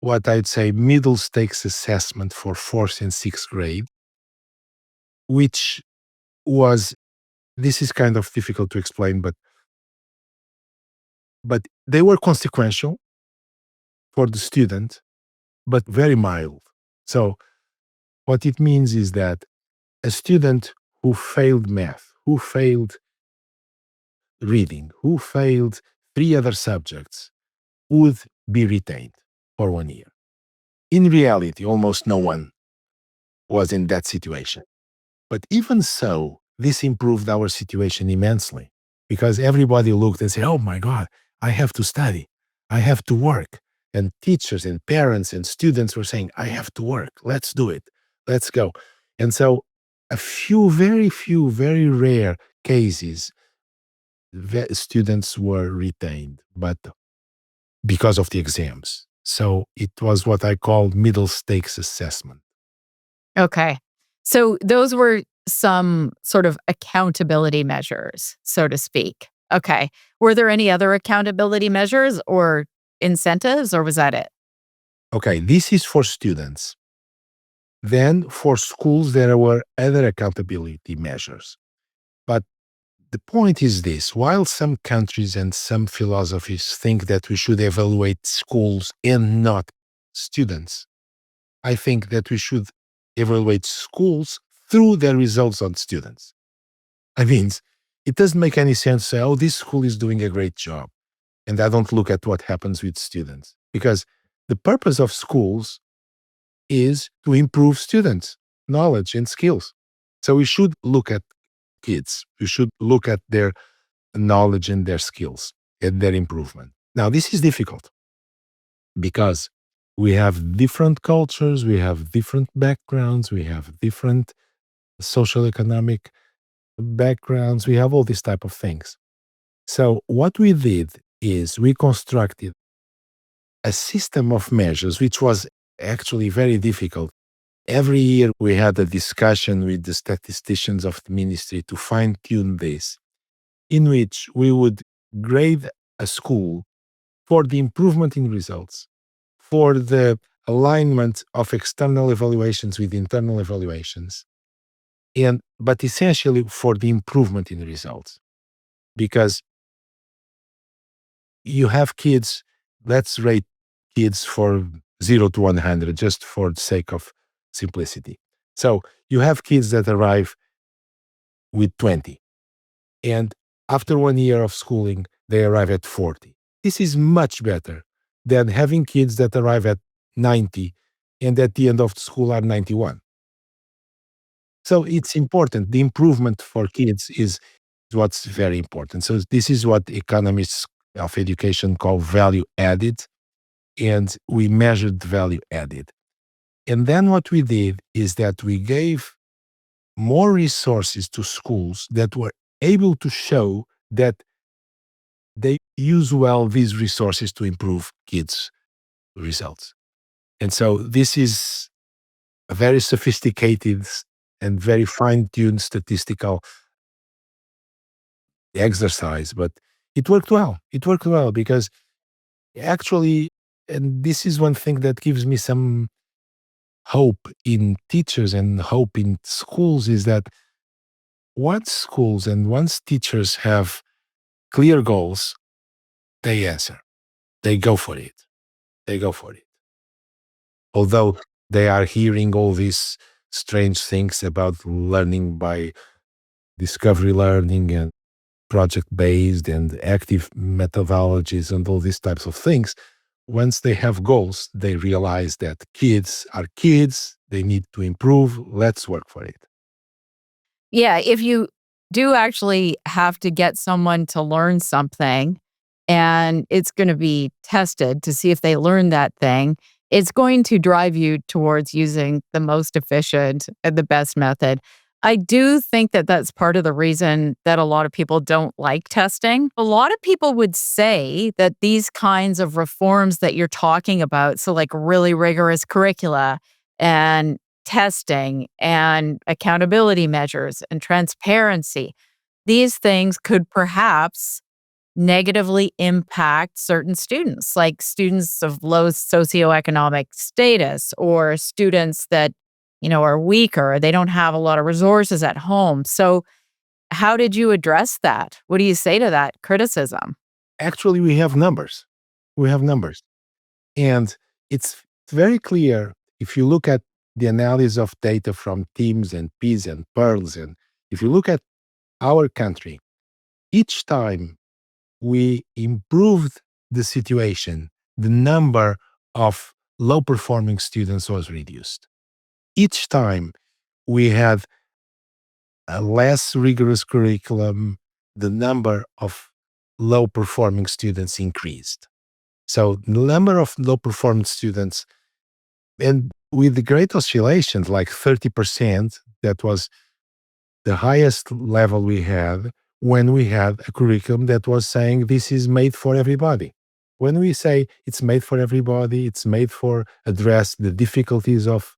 what I'd say middle stakes assessment for 4th and 6th grade, which was, this is kind of difficult to explain, but they were consequential for the student, but very mild. So what it means is that a student who failed math, who failed reading, who failed 3 other subjects would be retained for 1 year. In reality, almost no one was in that situation. But even so, this improved our situation immensely, because everybody looked and said, oh my God, I have to study, I have to work. And teachers and parents and students were saying, I have to work, let's do it, let's go. And so a few, very rare cases, students were retained, but because of the exams. So it was what I call middle stakes assessment. Okay. So those were some sort of accountability measures, so to speak. Okay. Were there any other accountability measures or incentives, or was that it? Okay, this is for students. Then for schools, there were other accountability measures. But the point is this: while some countries and some philosophies think that we should evaluate schools and not students, I think that we should evaluate schools through their results on students. I mean, it doesn't make any sense to say, oh, this school is doing a great job, and I don't look at what happens with students. Because the purpose of schools is to improve students' knowledge and skills. So we should look at kids. We should look at their knowledge and their skills and their improvement. Now, this is difficult because we have different cultures, we have different backgrounds, we have different social economic backgrounds, we have all these type of things. So what we did is we constructed a system of measures, which was actually very difficult. Every year we had a discussion with the statisticians of the ministry to fine tune this, in which we would grade a school for the improvement in results, for the alignment of external evaluations with internal evaluations, but essentially for the improvement in the results. Because you have kids, let's rate kids for 0 to 100, just for the sake of simplicity. So you have kids that arrive with 20, and after 1 year of schooling, they arrive at 40. This is much better than having kids that arrive at 90 and at the end of the school are 91. So it's important. The improvement for kids is what's very important. So this is what economists of education call value added, and we measured value added. And then what we did is that we gave more resources to schools that were able to show that they use well these resources to improve kids' results. And so this is a very sophisticated and very fine-tuned statistical exercise, but it worked well. It worked well because actually, and this is one thing that gives me some hope in teachers and hope in schools, is that once schools and once teachers have clear goals, they answer. They go for it. They go for it. Although they are hearing all these strange things about learning by discovery learning and project based and active methodologies and all these types of things, once they have goals, they realize that kids are kids, they need to improve, let's work for it. Yeah, if you do actually have to get someone to learn something and it's going to be tested to see if they learn that thing, it's going to drive you towards using the most efficient and the best method. I do think that that's part of the reason that a lot of people don't like testing. A lot of people would say that these kinds of reforms that you're talking about, so like really rigorous curricula and testing and accountability measures and transparency, these things could perhaps negatively impact certain students, like students of low socioeconomic status or students that, are weaker. They don't have a lot of resources at home. So, how did you address that? What do you say to that criticism? Actually, we have numbers. We have numbers. And it's very clear if you look at the analysis of data from TIMSS and PISA and PEARLS, and if you look at our country, each time we improved the situation, the number of low performing students was reduced. Each time we had a less rigorous curriculum, the number of low performing students increased. So the number of low performing students, and with the great oscillations, like 30%, that was the highest level we had when we had a curriculum that was saying this is made for everybody. When we say it's made for everybody, it's made for address the difficulties of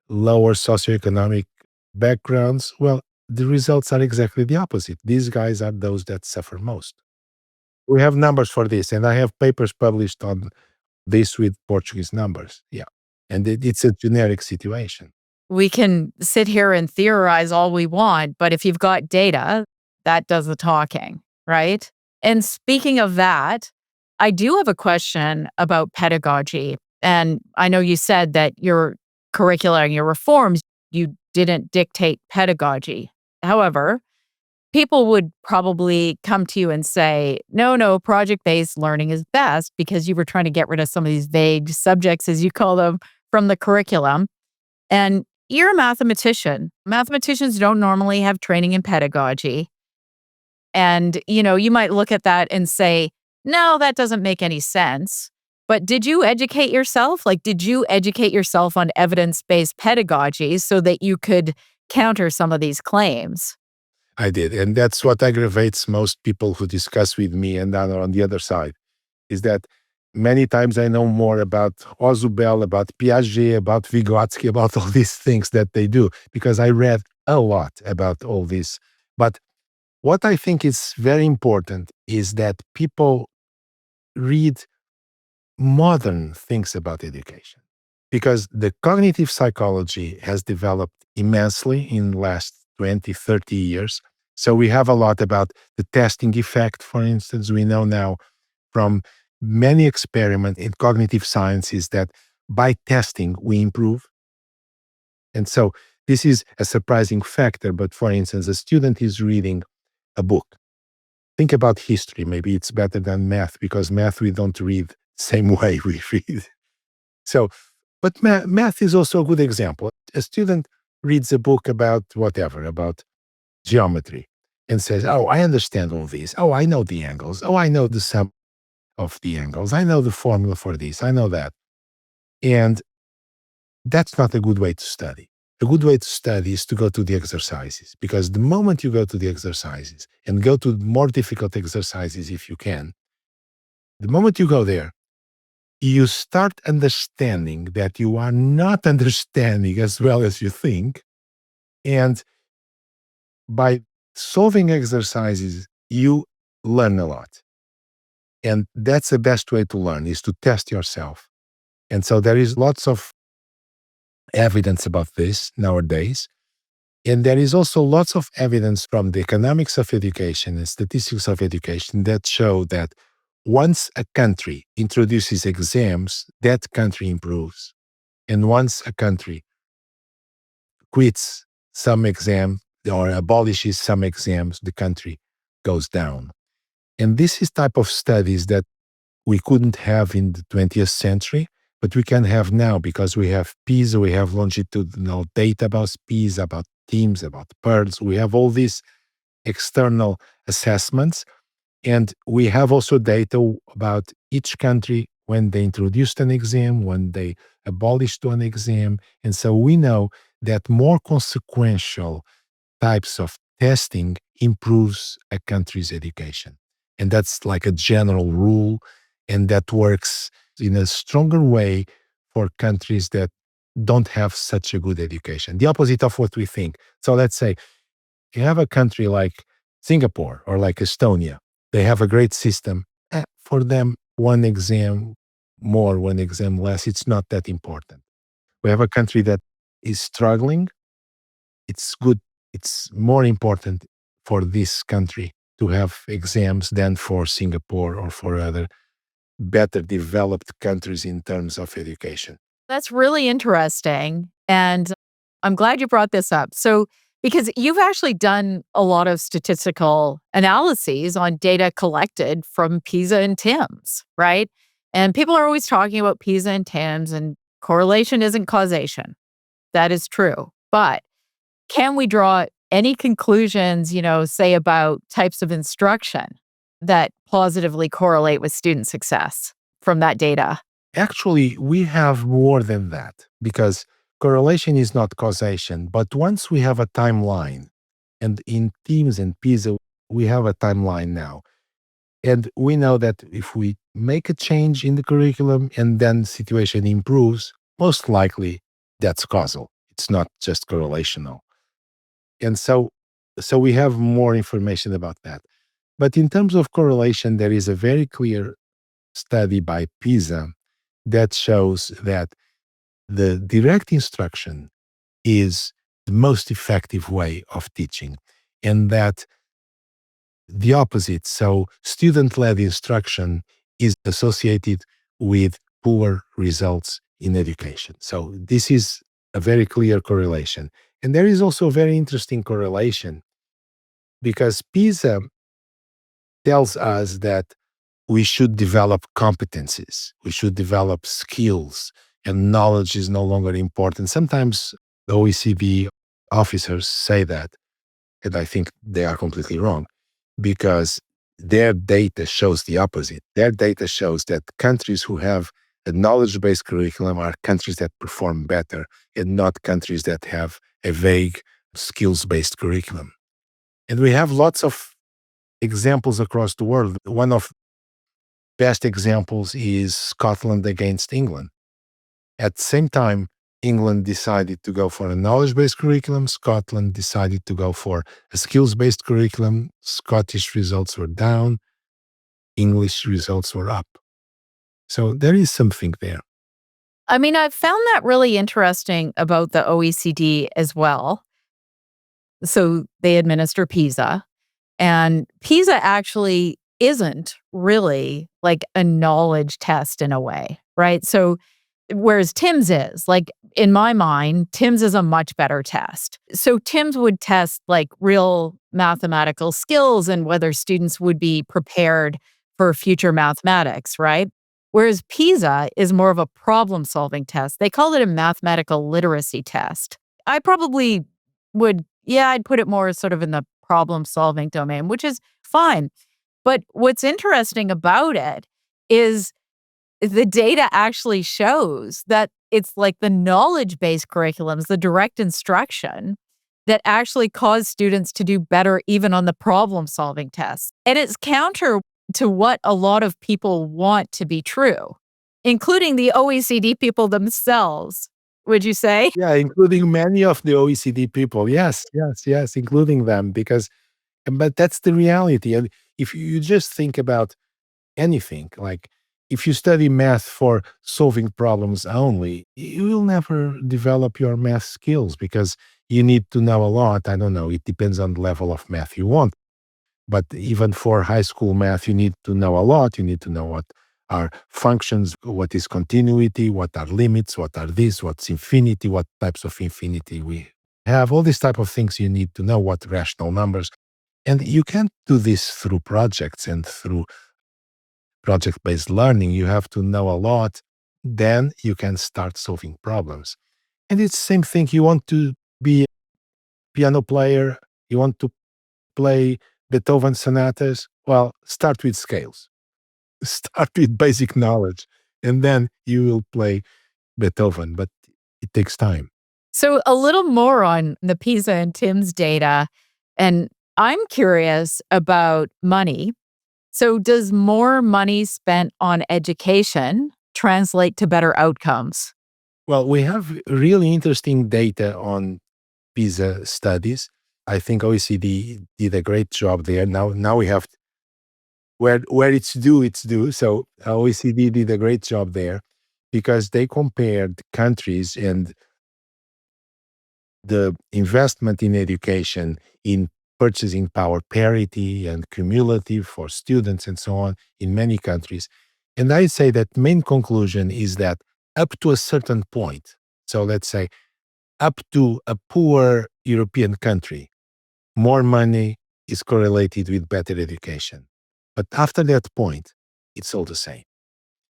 lower socioeconomic backgrounds, well, the results are exactly the opposite. These guys are those that suffer most. We have numbers for this, and I have papers published on this with Portuguese numbers. Yeah. And it's a generic situation. We can sit here and theorize all we want, but if you've got data, that does the talking, right? And speaking of that, I do have a question about pedagogy. And I know you said that your curricula and your reforms, you didn't dictate pedagogy. However, people would probably come to you and say, no, no, project based learning is best because you were trying to get rid of some of these vague subjects, as you call them, from the curriculum. And you're a mathematician. Mathematicians don't normally have training in pedagogy. And, you might look at that and say, no, that doesn't make any sense. But did you educate yourself? Like, did you educate yourself on evidence based pedagogy so that you could counter some of these claims? I did. And that's what aggravates most people who discuss with me and are on the other side, is that many times I know more about Ozubel, about Piaget, about Vygotsky, about all these things that they do, because I read a lot about all this. But what I think is very important is that people read modern things about education, because the cognitive psychology has developed immensely in the last 20, 30 years. So we have a lot about the testing effect, for instance. We know now from many experiments in cognitive sciences that by testing we improve. And so this is a surprising factor. But for instance, a student is reading a book. Think about history. Maybe it's better than math, because math we don't read same way we read. So, but math is also a good example. A student reads a book about whatever, about geometry, and says, oh, I understand all this. Oh, I know the angles. Oh, I know the sum of the angles. I know the formula for this. I know that. And that's not a good way to study. A good way to study is to go to the exercises, because the moment you go to the exercises and go to more difficult exercises if you can, the moment you go there, you start understanding that you are not understanding as well as you think. And by solving exercises, you learn a lot. And that's the best way to learn, is to test yourself. And so there is lots of evidence about this nowadays. And there is also lots of evidence from the economics of education and statistics of education that show that once a country introduces exams, that country improves. And once a country quits some exam or abolishes some exams, the country goes down. And this is type of studies that we couldn't have in the 20th century, but we can have now because we have PISA, we have longitudinal data about PISA, about TIMSS, about PIRLS. We have all these external assessments. And we have also data about each country when they introduced an exam, when they abolished one exam. And so we know that more consequential types of testing improves a country's education. And that's like a general rule, and that works in a stronger way for countries that don't have such a good education. The opposite of what we think. So let's say you have a country like Singapore or like Estonia. They have a great system. For them, one exam more, one exam less, it's not that important. We have a country that is struggling. It's good. It's more important for this country to have exams than for Singapore or for other better developed countries in terms of education. That's really interesting. And I'm glad you brought this up. So, because you've actually done a lot of statistical analyses on data collected from PISA and TIMSS, right? And people are always talking about PISA and TIMSS, and correlation isn't causation. That is true. But can we draw any conclusions, say about types of instruction that positively correlate with student success from that data? Actually, we have more than that because correlation is not causation. But once we have a timeline, and in TIMSS and PISA, we have a timeline now. And we know that if we make a change in the curriculum and then situation improves, most likely that's causal. It's not just correlational. And so we have more information about that. But in terms of correlation, there is a very clear study by PISA that shows that the direct instruction is the most effective way of teaching, and that the opposite, so student led instruction, is associated with poor results in education. So, this is a very clear correlation. And there is also a very interesting correlation because PISA tells us that we should develop competencies, we should develop skills, and knowledge is no longer important. Sometimes the OECD officers say that, and I think they are completely wrong because their data shows the opposite. Their data shows that countries who have a knowledge based curriculum are countries that perform better and not countries that have a vague skills based curriculum. And we have lots of examples across the world. One of best examples is Scotland against England. At the same time, England decided to go for a knowledge based curriculum. Scotland decided to go for a skills based curriculum. Scottish results were down, English results were up. So there is something there. I mean, I've found that really interesting about the OECD as well. So they administer PISA, and PISA actually isn't really like a knowledge test in a way, right? So whereas TIMSS is, like in my mind, TIMSS is a much better test. So TIMSS would test like real mathematical skills and whether students would be prepared for future mathematics, right? Whereas PISA is more of a problem solving test. They call it a mathematical literacy test. I probably would, yeah, I'd put it more sort of in the problem solving domain, which is fine. But what's interesting about it is the data actually shows that it's like the knowledge-based curriculums, the direct instruction that actually cause students to do better even on the problem-solving tests. And it's counter to what a lot of people want to be true. including the OECD people themselves, would you say? Yeah, including many of the OECD people. Yes, yes, yes, including them because but that's the reality. And if you just think about anything, like if you study math for solving problems only, you will never develop your math skills because you need to know a lot. I don't know, it depends on the level of math you want. But even for high school math, you need to know a lot. You need to know what are functions, what is continuity, what are limits, what are this, what's infinity, what types of infinity we have, all these type of things you need to know, what rational numbers. And you can't do this through projects and through project-based learning. You have to know a lot. Then you can start solving problems. And it's the same thing. You want to be a piano player, you want to play Beethoven sonatas. Well, start with scales. Start with basic knowledge, and then you will play Beethoven, but it takes time. So, a little more on the PISA and TIMSS data. And I'm curious about money. So, does more money spent on education translate to better outcomes? Well, we have really interesting data on PISA studies. I think OECD did a great job there. Now we have where it's due. So OECD did a great job there because they compared countries and the investment in education, in purchasing power parity and cumulative for students and so on in many countries. And I say that main conclusion is that up to a certain point, so let's say up to a poor European country, more money is correlated with better education. But after that point, it's all the same.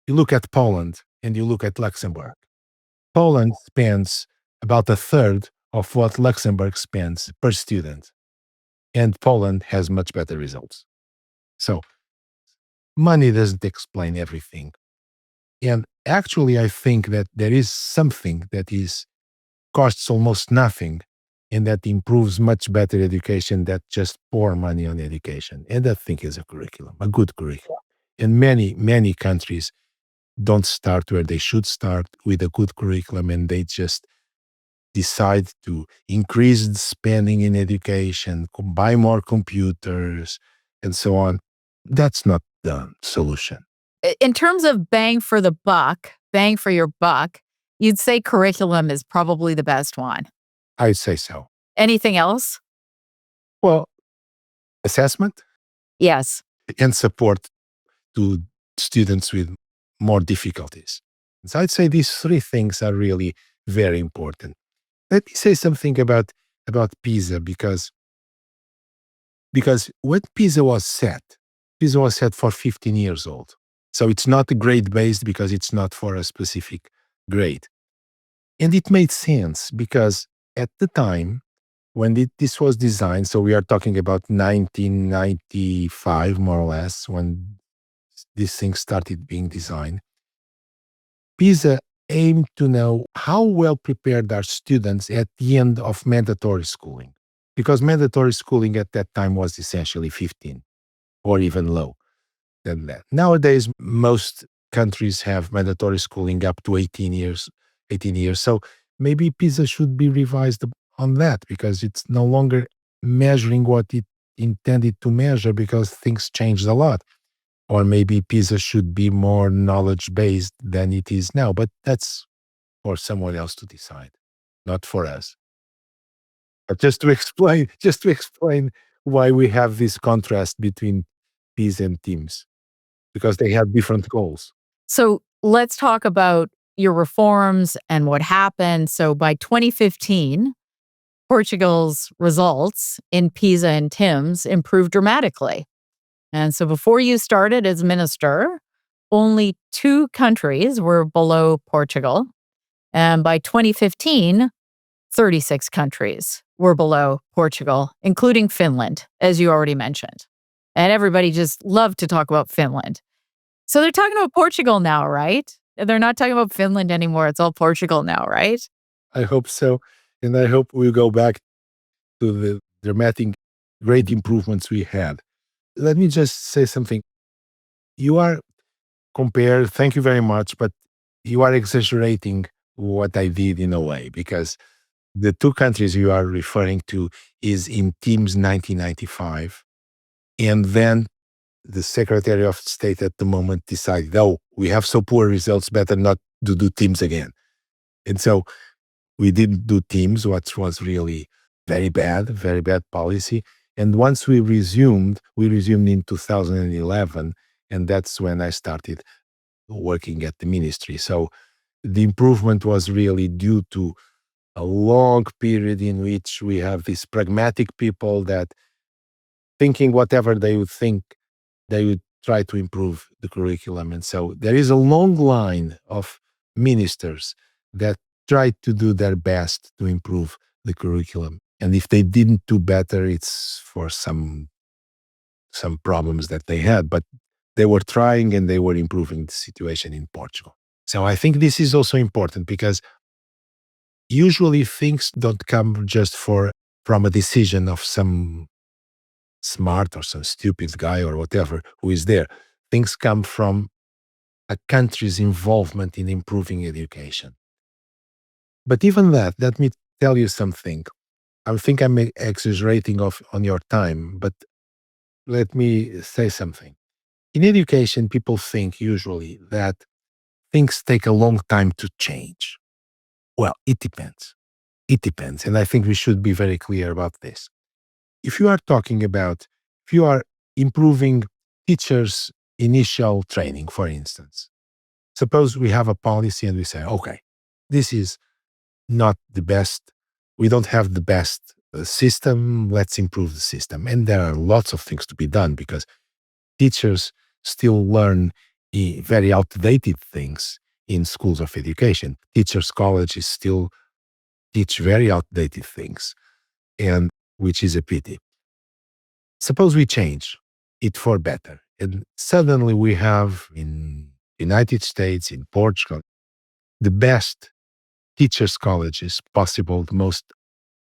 You look at Poland and you look at Luxembourg. Poland spends about a third of what Luxembourg spends per student, and Poland has much better results. So, money doesn't explain everything. And actually, I think that there is something that is costs almost nothing and that improves much better education than just pour money on education. And that thing is a curriculum, a good curriculum. And many countries don't start where they should start with a good curriculum, and they just decide to increase the spending in education, buy more computers, and so on. That's not the solution. In terms of bang for the buck, bang for your buck, you'd say curriculum is probably the best one. I'd say so. Anything else? Well, assessment Yes. and support to students with more difficulties. So I'd say these three things are really very important. Let me say something about PISA because when PISA was set for 15 years old. So it's not grade based because it's not for a specific grade. And it made sense because at the time when this was designed, so we are talking about 1995, more or less, when this thing started being designed, PISA aimed to know how well prepared are students at the end of mandatory schooling, because mandatory schooling at that time was essentially 15 or even low than that. Nowadays, most countries have mandatory schooling up to 18 years, 18 years. So maybe PISA should be revised on that because it's no longer measuring what it intended to measure because things changed a lot. Or maybe PISA should be more knowledge based than it is now. But that's for someone else to decide, not for us. But just to explain why we have this contrast between PISA and TIMSS, because they have different goals. So let's talk about your reforms and what happened. So by 2015, Portugal's results in PISA and TIMSS improved dramatically. And so before you started as minister, only two countries were below Portugal. And by 2015, 36 countries were below Portugal, including Finland, as you already mentioned. And everybody just loved to talk about Finland. So they're talking about Portugal now, right? They're not talking about Finland anymore. It's all Portugal now, right? I hope so. And I hope we go back to the dramatic, great improvements we had. Let me just say something. You are compare. Thank you very much, but you are exaggerating what I did in a way, because the two countries you are referring to is in TIMSS 1995. And then the Secretary of State at the moment decided, oh, we have so poor results, better not to do TIMSS again. And so we didn't do TIMSS, which was really very bad policy. And once we resumed in 2011, and that's when I started working at the ministry. So the improvement was really due to a long period in which we have these pragmatic people that, thinking whatever they would think, they would try to improve the curriculum. And so there is a long line of ministers that tried to do their best to improve the curriculum. And if they didn't do better, it's for some problems that they had, but they were trying and they were improving the situation in Portugal. So I think this is also important, because usually things don't come just from a decision of some smart or some stupid guy or whatever who is there. Things come from a country's involvement in improving education. But even that, let me tell you something. I think I'm exaggerating on your time, but let me say something. In education, people think usually that things take a long time to change. Well, it depends. It depends. And I think we should be very clear about this. If you are improving teachers' initial training, for instance, suppose we have a policy and we say, okay, this is not the best. We don't have the best system. Let's improve the system. And there are lots of things to be done, because teachers still learn very outdated things in schools of education. Teachers' colleges still teach very outdated things, and which is a pity. Suppose we change it for better, and suddenly we have in United States, in Portugal, the best teachers' colleges possible, the most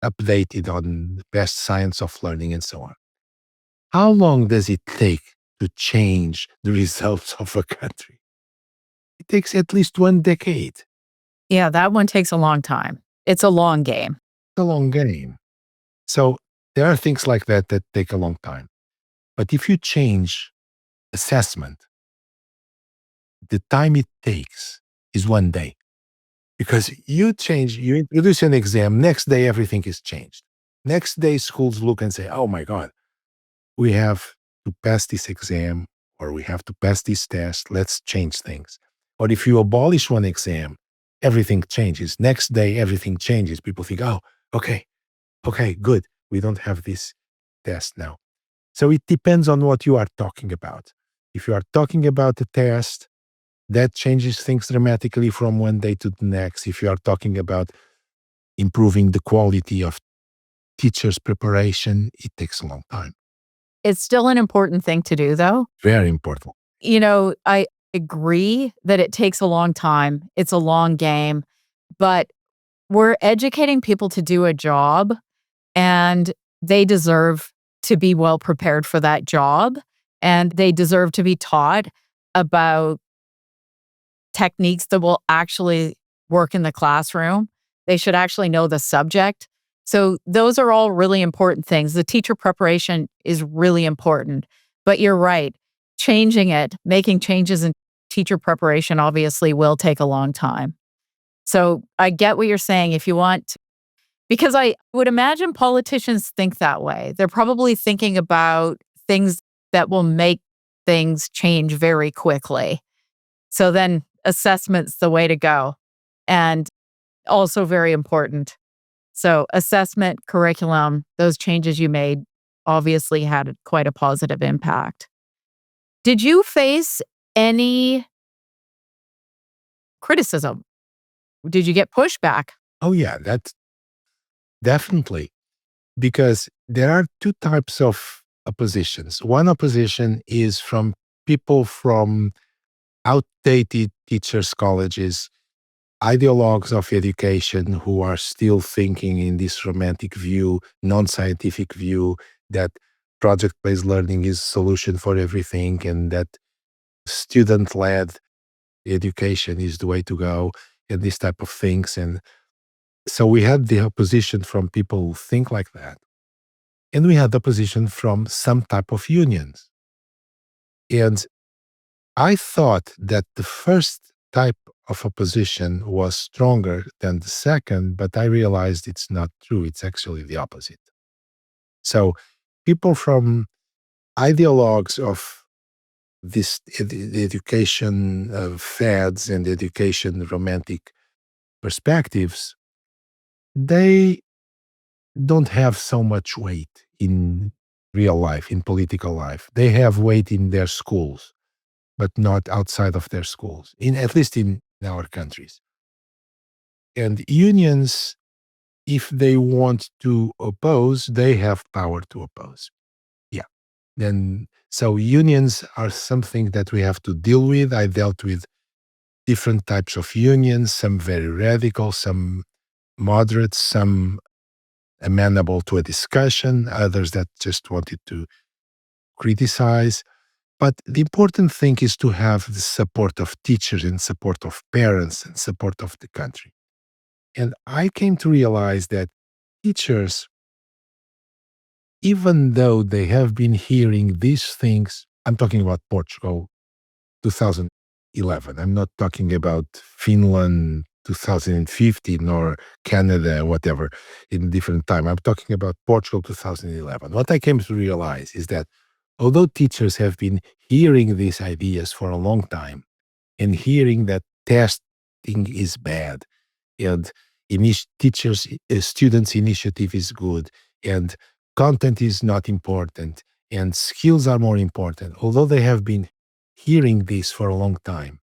updated on the best science of learning and so on. How long does it take to change the results of a country? It takes at least 1 decade. It's Yeah, that one takes a long time. It's a long game. a long game. So there are things like that that take a long time. But if you change assessment, the time it takes is 1 day. Because you introduce an exam, next day everything is changed. Next day schools look and say, oh my God, we have to pass this exam, or we have to pass this test, let's change things. Or if you abolish one exam, everything changes. Next day, everything changes. People think, oh, okay, good. We don't have this test now. So it depends on what you are talking about. If you are talking about a test, that changes things dramatically from 1 day to the next. If you are talking about improving the quality of teachers' preparation, it takes a long time. It's still an important thing to do, though. Very important. I agree that it takes a long time. It's a long game, but we're educating people to do a job, and they deserve to be well prepared for that job, and they deserve to be taught about techniques that will actually work in the classroom. They should actually know the subject. So those are all really important things. The teacher preparation is really important. But you're right. Changing it, making changes in teacher preparation obviously will take a long time. So I get what you're saying. If you want to, because I would imagine politicians think that way. They're probably thinking about things that will make things change very quickly. So then assessment's the way to go, and also very important. So assessment, curriculum, those changes you made obviously had quite a positive impact. Did you face any criticism? Did you get pushback? Oh, yeah, that's definitely, because there are two types of oppositions. One opposition is from people from outdated teachers' colleges, ideologues of education who are still thinking in this romantic view, non-scientific view, that project-based learning is solution for everything, and that student-led education is the way to go, and these type of things. And so we had the opposition from people who think like that. And we had opposition from some type of unions. And I thought that the first type of opposition was stronger than the second, but I realized it's not true. It's actually the opposite. So people from ideologues of this education fads and education romantic perspectives, they don't have so much weight in real life, in political life. They have weight in their schools, but not outside of their schools, in at least in our countries. And unions, if they want to oppose, they have power to oppose. Yeah. Then so unions are something that we have to deal with. I dealt with different types of unions, some very radical, some moderate, some amenable to a discussion, others that just wanted to criticize. But the important thing is to have the support of teachers and support of parents and support of the country. And I came to realize that teachers, even though they have been hearing these things, I'm talking about Portugal 2011. I'm not talking about Finland 2015 or Canada, whatever, in different time. I'm talking about Portugal 2011. What I came to realize is that although teachers have been hearing these ideas for a long time and hearing that testing is bad and teachers, students' initiative is good and content is not important and skills are more important, although they have been hearing this for a long time,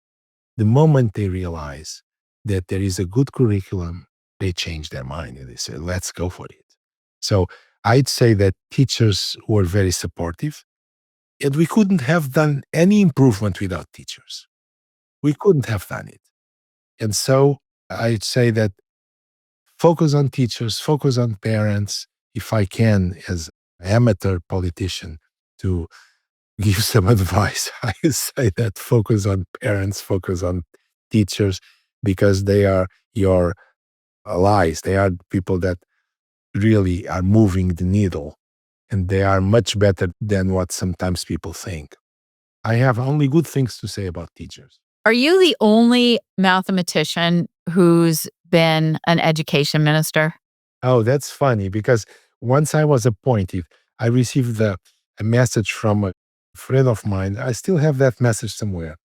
the moment they realize that there is a good curriculum, they change their mind and they say, let's go for it. So I'd say that teachers were very supportive, and we couldn't have done any improvement without teachers. We couldn't have done it. And so I'd say that focus on teachers, focus on parents. If I can, as amateur politician, to give some advice, I say that focus on parents, focus on teachers, because they are your allies. They are people that really are moving the needle, and they are much better than what sometimes people think. I have only good things to say about teachers. Are you the only mathematician who's been an education minister? Oh, that's funny because once I was appointed, I received a message from a friend of mine. I still have that message somewhere.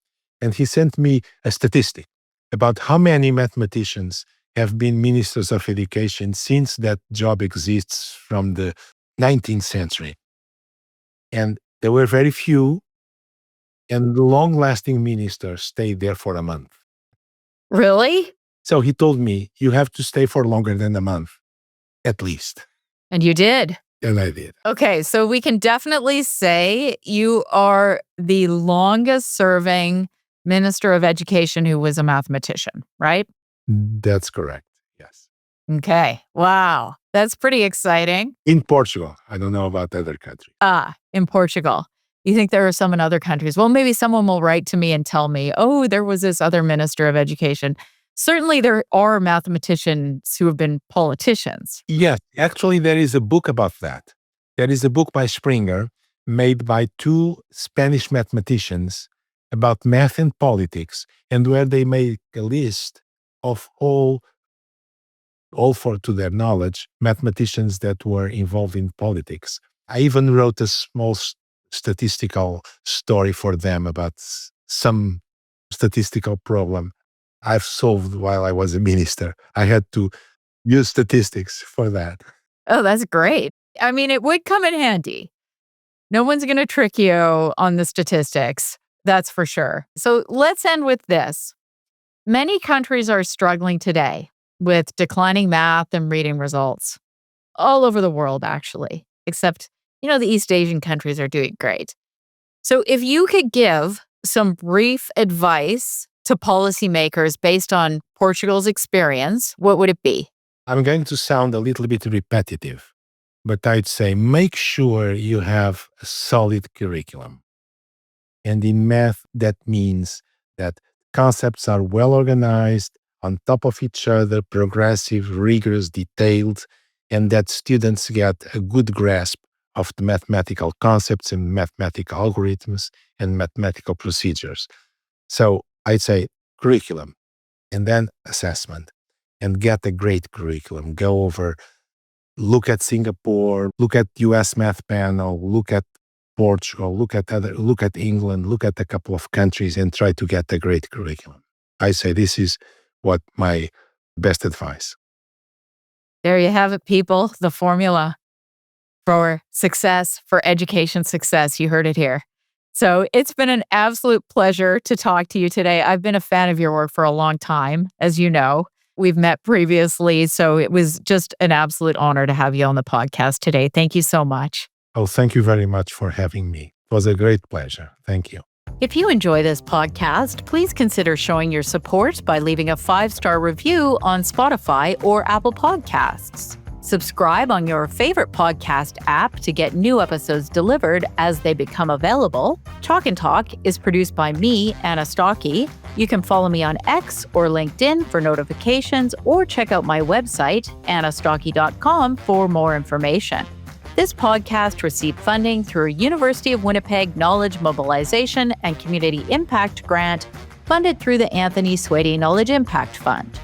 And he sent me a statistic about how many mathematicians have been ministers of education since that job exists from the 19th century. And there were very few, and the long lasting ministers stayed there for a month. Really? So he told me, you have to stay for longer than a month, at least. And you did. And I did. Okay, so we can definitely say you are the longest serving minister of education who was a mathematician, right? That's correct. Yes. Okay. Wow. That's pretty exciting. In Portugal. I don't know about other countries. In Portugal. You think there are some in other countries? Well, maybe someone will write to me and tell me, oh, there was this other minister of education. Certainly, there are mathematicians who have been politicians. Yes. Actually, there is a book about that. There is a book by Springer made by two Spanish mathematicians about math and politics, and where they make a list of all for, to their knowledge, mathematicians that were involved in politics. I even wrote a small statistical story for them about some statistical problem I've solved while I was a minister. I had to use statistics for that. Oh, that's great. I mean, it would come in handy. No one's going to trick you on the statistics. That's for sure. So let's end with this. Many countries are struggling today with declining math and reading results all over the world, actually, except, the East Asian countries are doing great. So if you could give some brief advice to policymakers based on Portugal's experience, what would it be? I'm going to sound a little bit repetitive, but I'd say make sure you have a solid curriculum. And in math, that means that concepts are well organized, on top of each other, progressive, rigorous, detailed, and that students get a good grasp of the mathematical concepts and mathematical algorithms and mathematical procedures. So I'd say curriculum and then assessment, and get a great curriculum. Go over, look at Singapore, look at US Math Panel, look at Portugal, look at England, look at a couple of countries and try to get a great curriculum. I say this is what my best advice. There you have it, people. The formula for success, for education success. You heard it here. So it's been an absolute pleasure to talk to you today. I've been a fan of your work for a long time, as you know. We've met previously, so it was just an absolute honor to have you on the podcast today. Thank you so much. Oh, thank you very much for having me. It was a great pleasure. Thank you. If you enjoy this podcast, please consider showing your support by leaving a 5-star review on Spotify or Apple Podcasts. Subscribe on your favorite podcast app to get new episodes delivered as they become available. Chalk and Talk is produced by me, Anna Stokke. You can follow me on X or LinkedIn for notifications, or check out my website, annastokke.com, for more information. This podcast received funding through a University of Winnipeg Knowledge Mobilization and Community Impact Grant funded through the Anthony Swady Knowledge Impact Fund.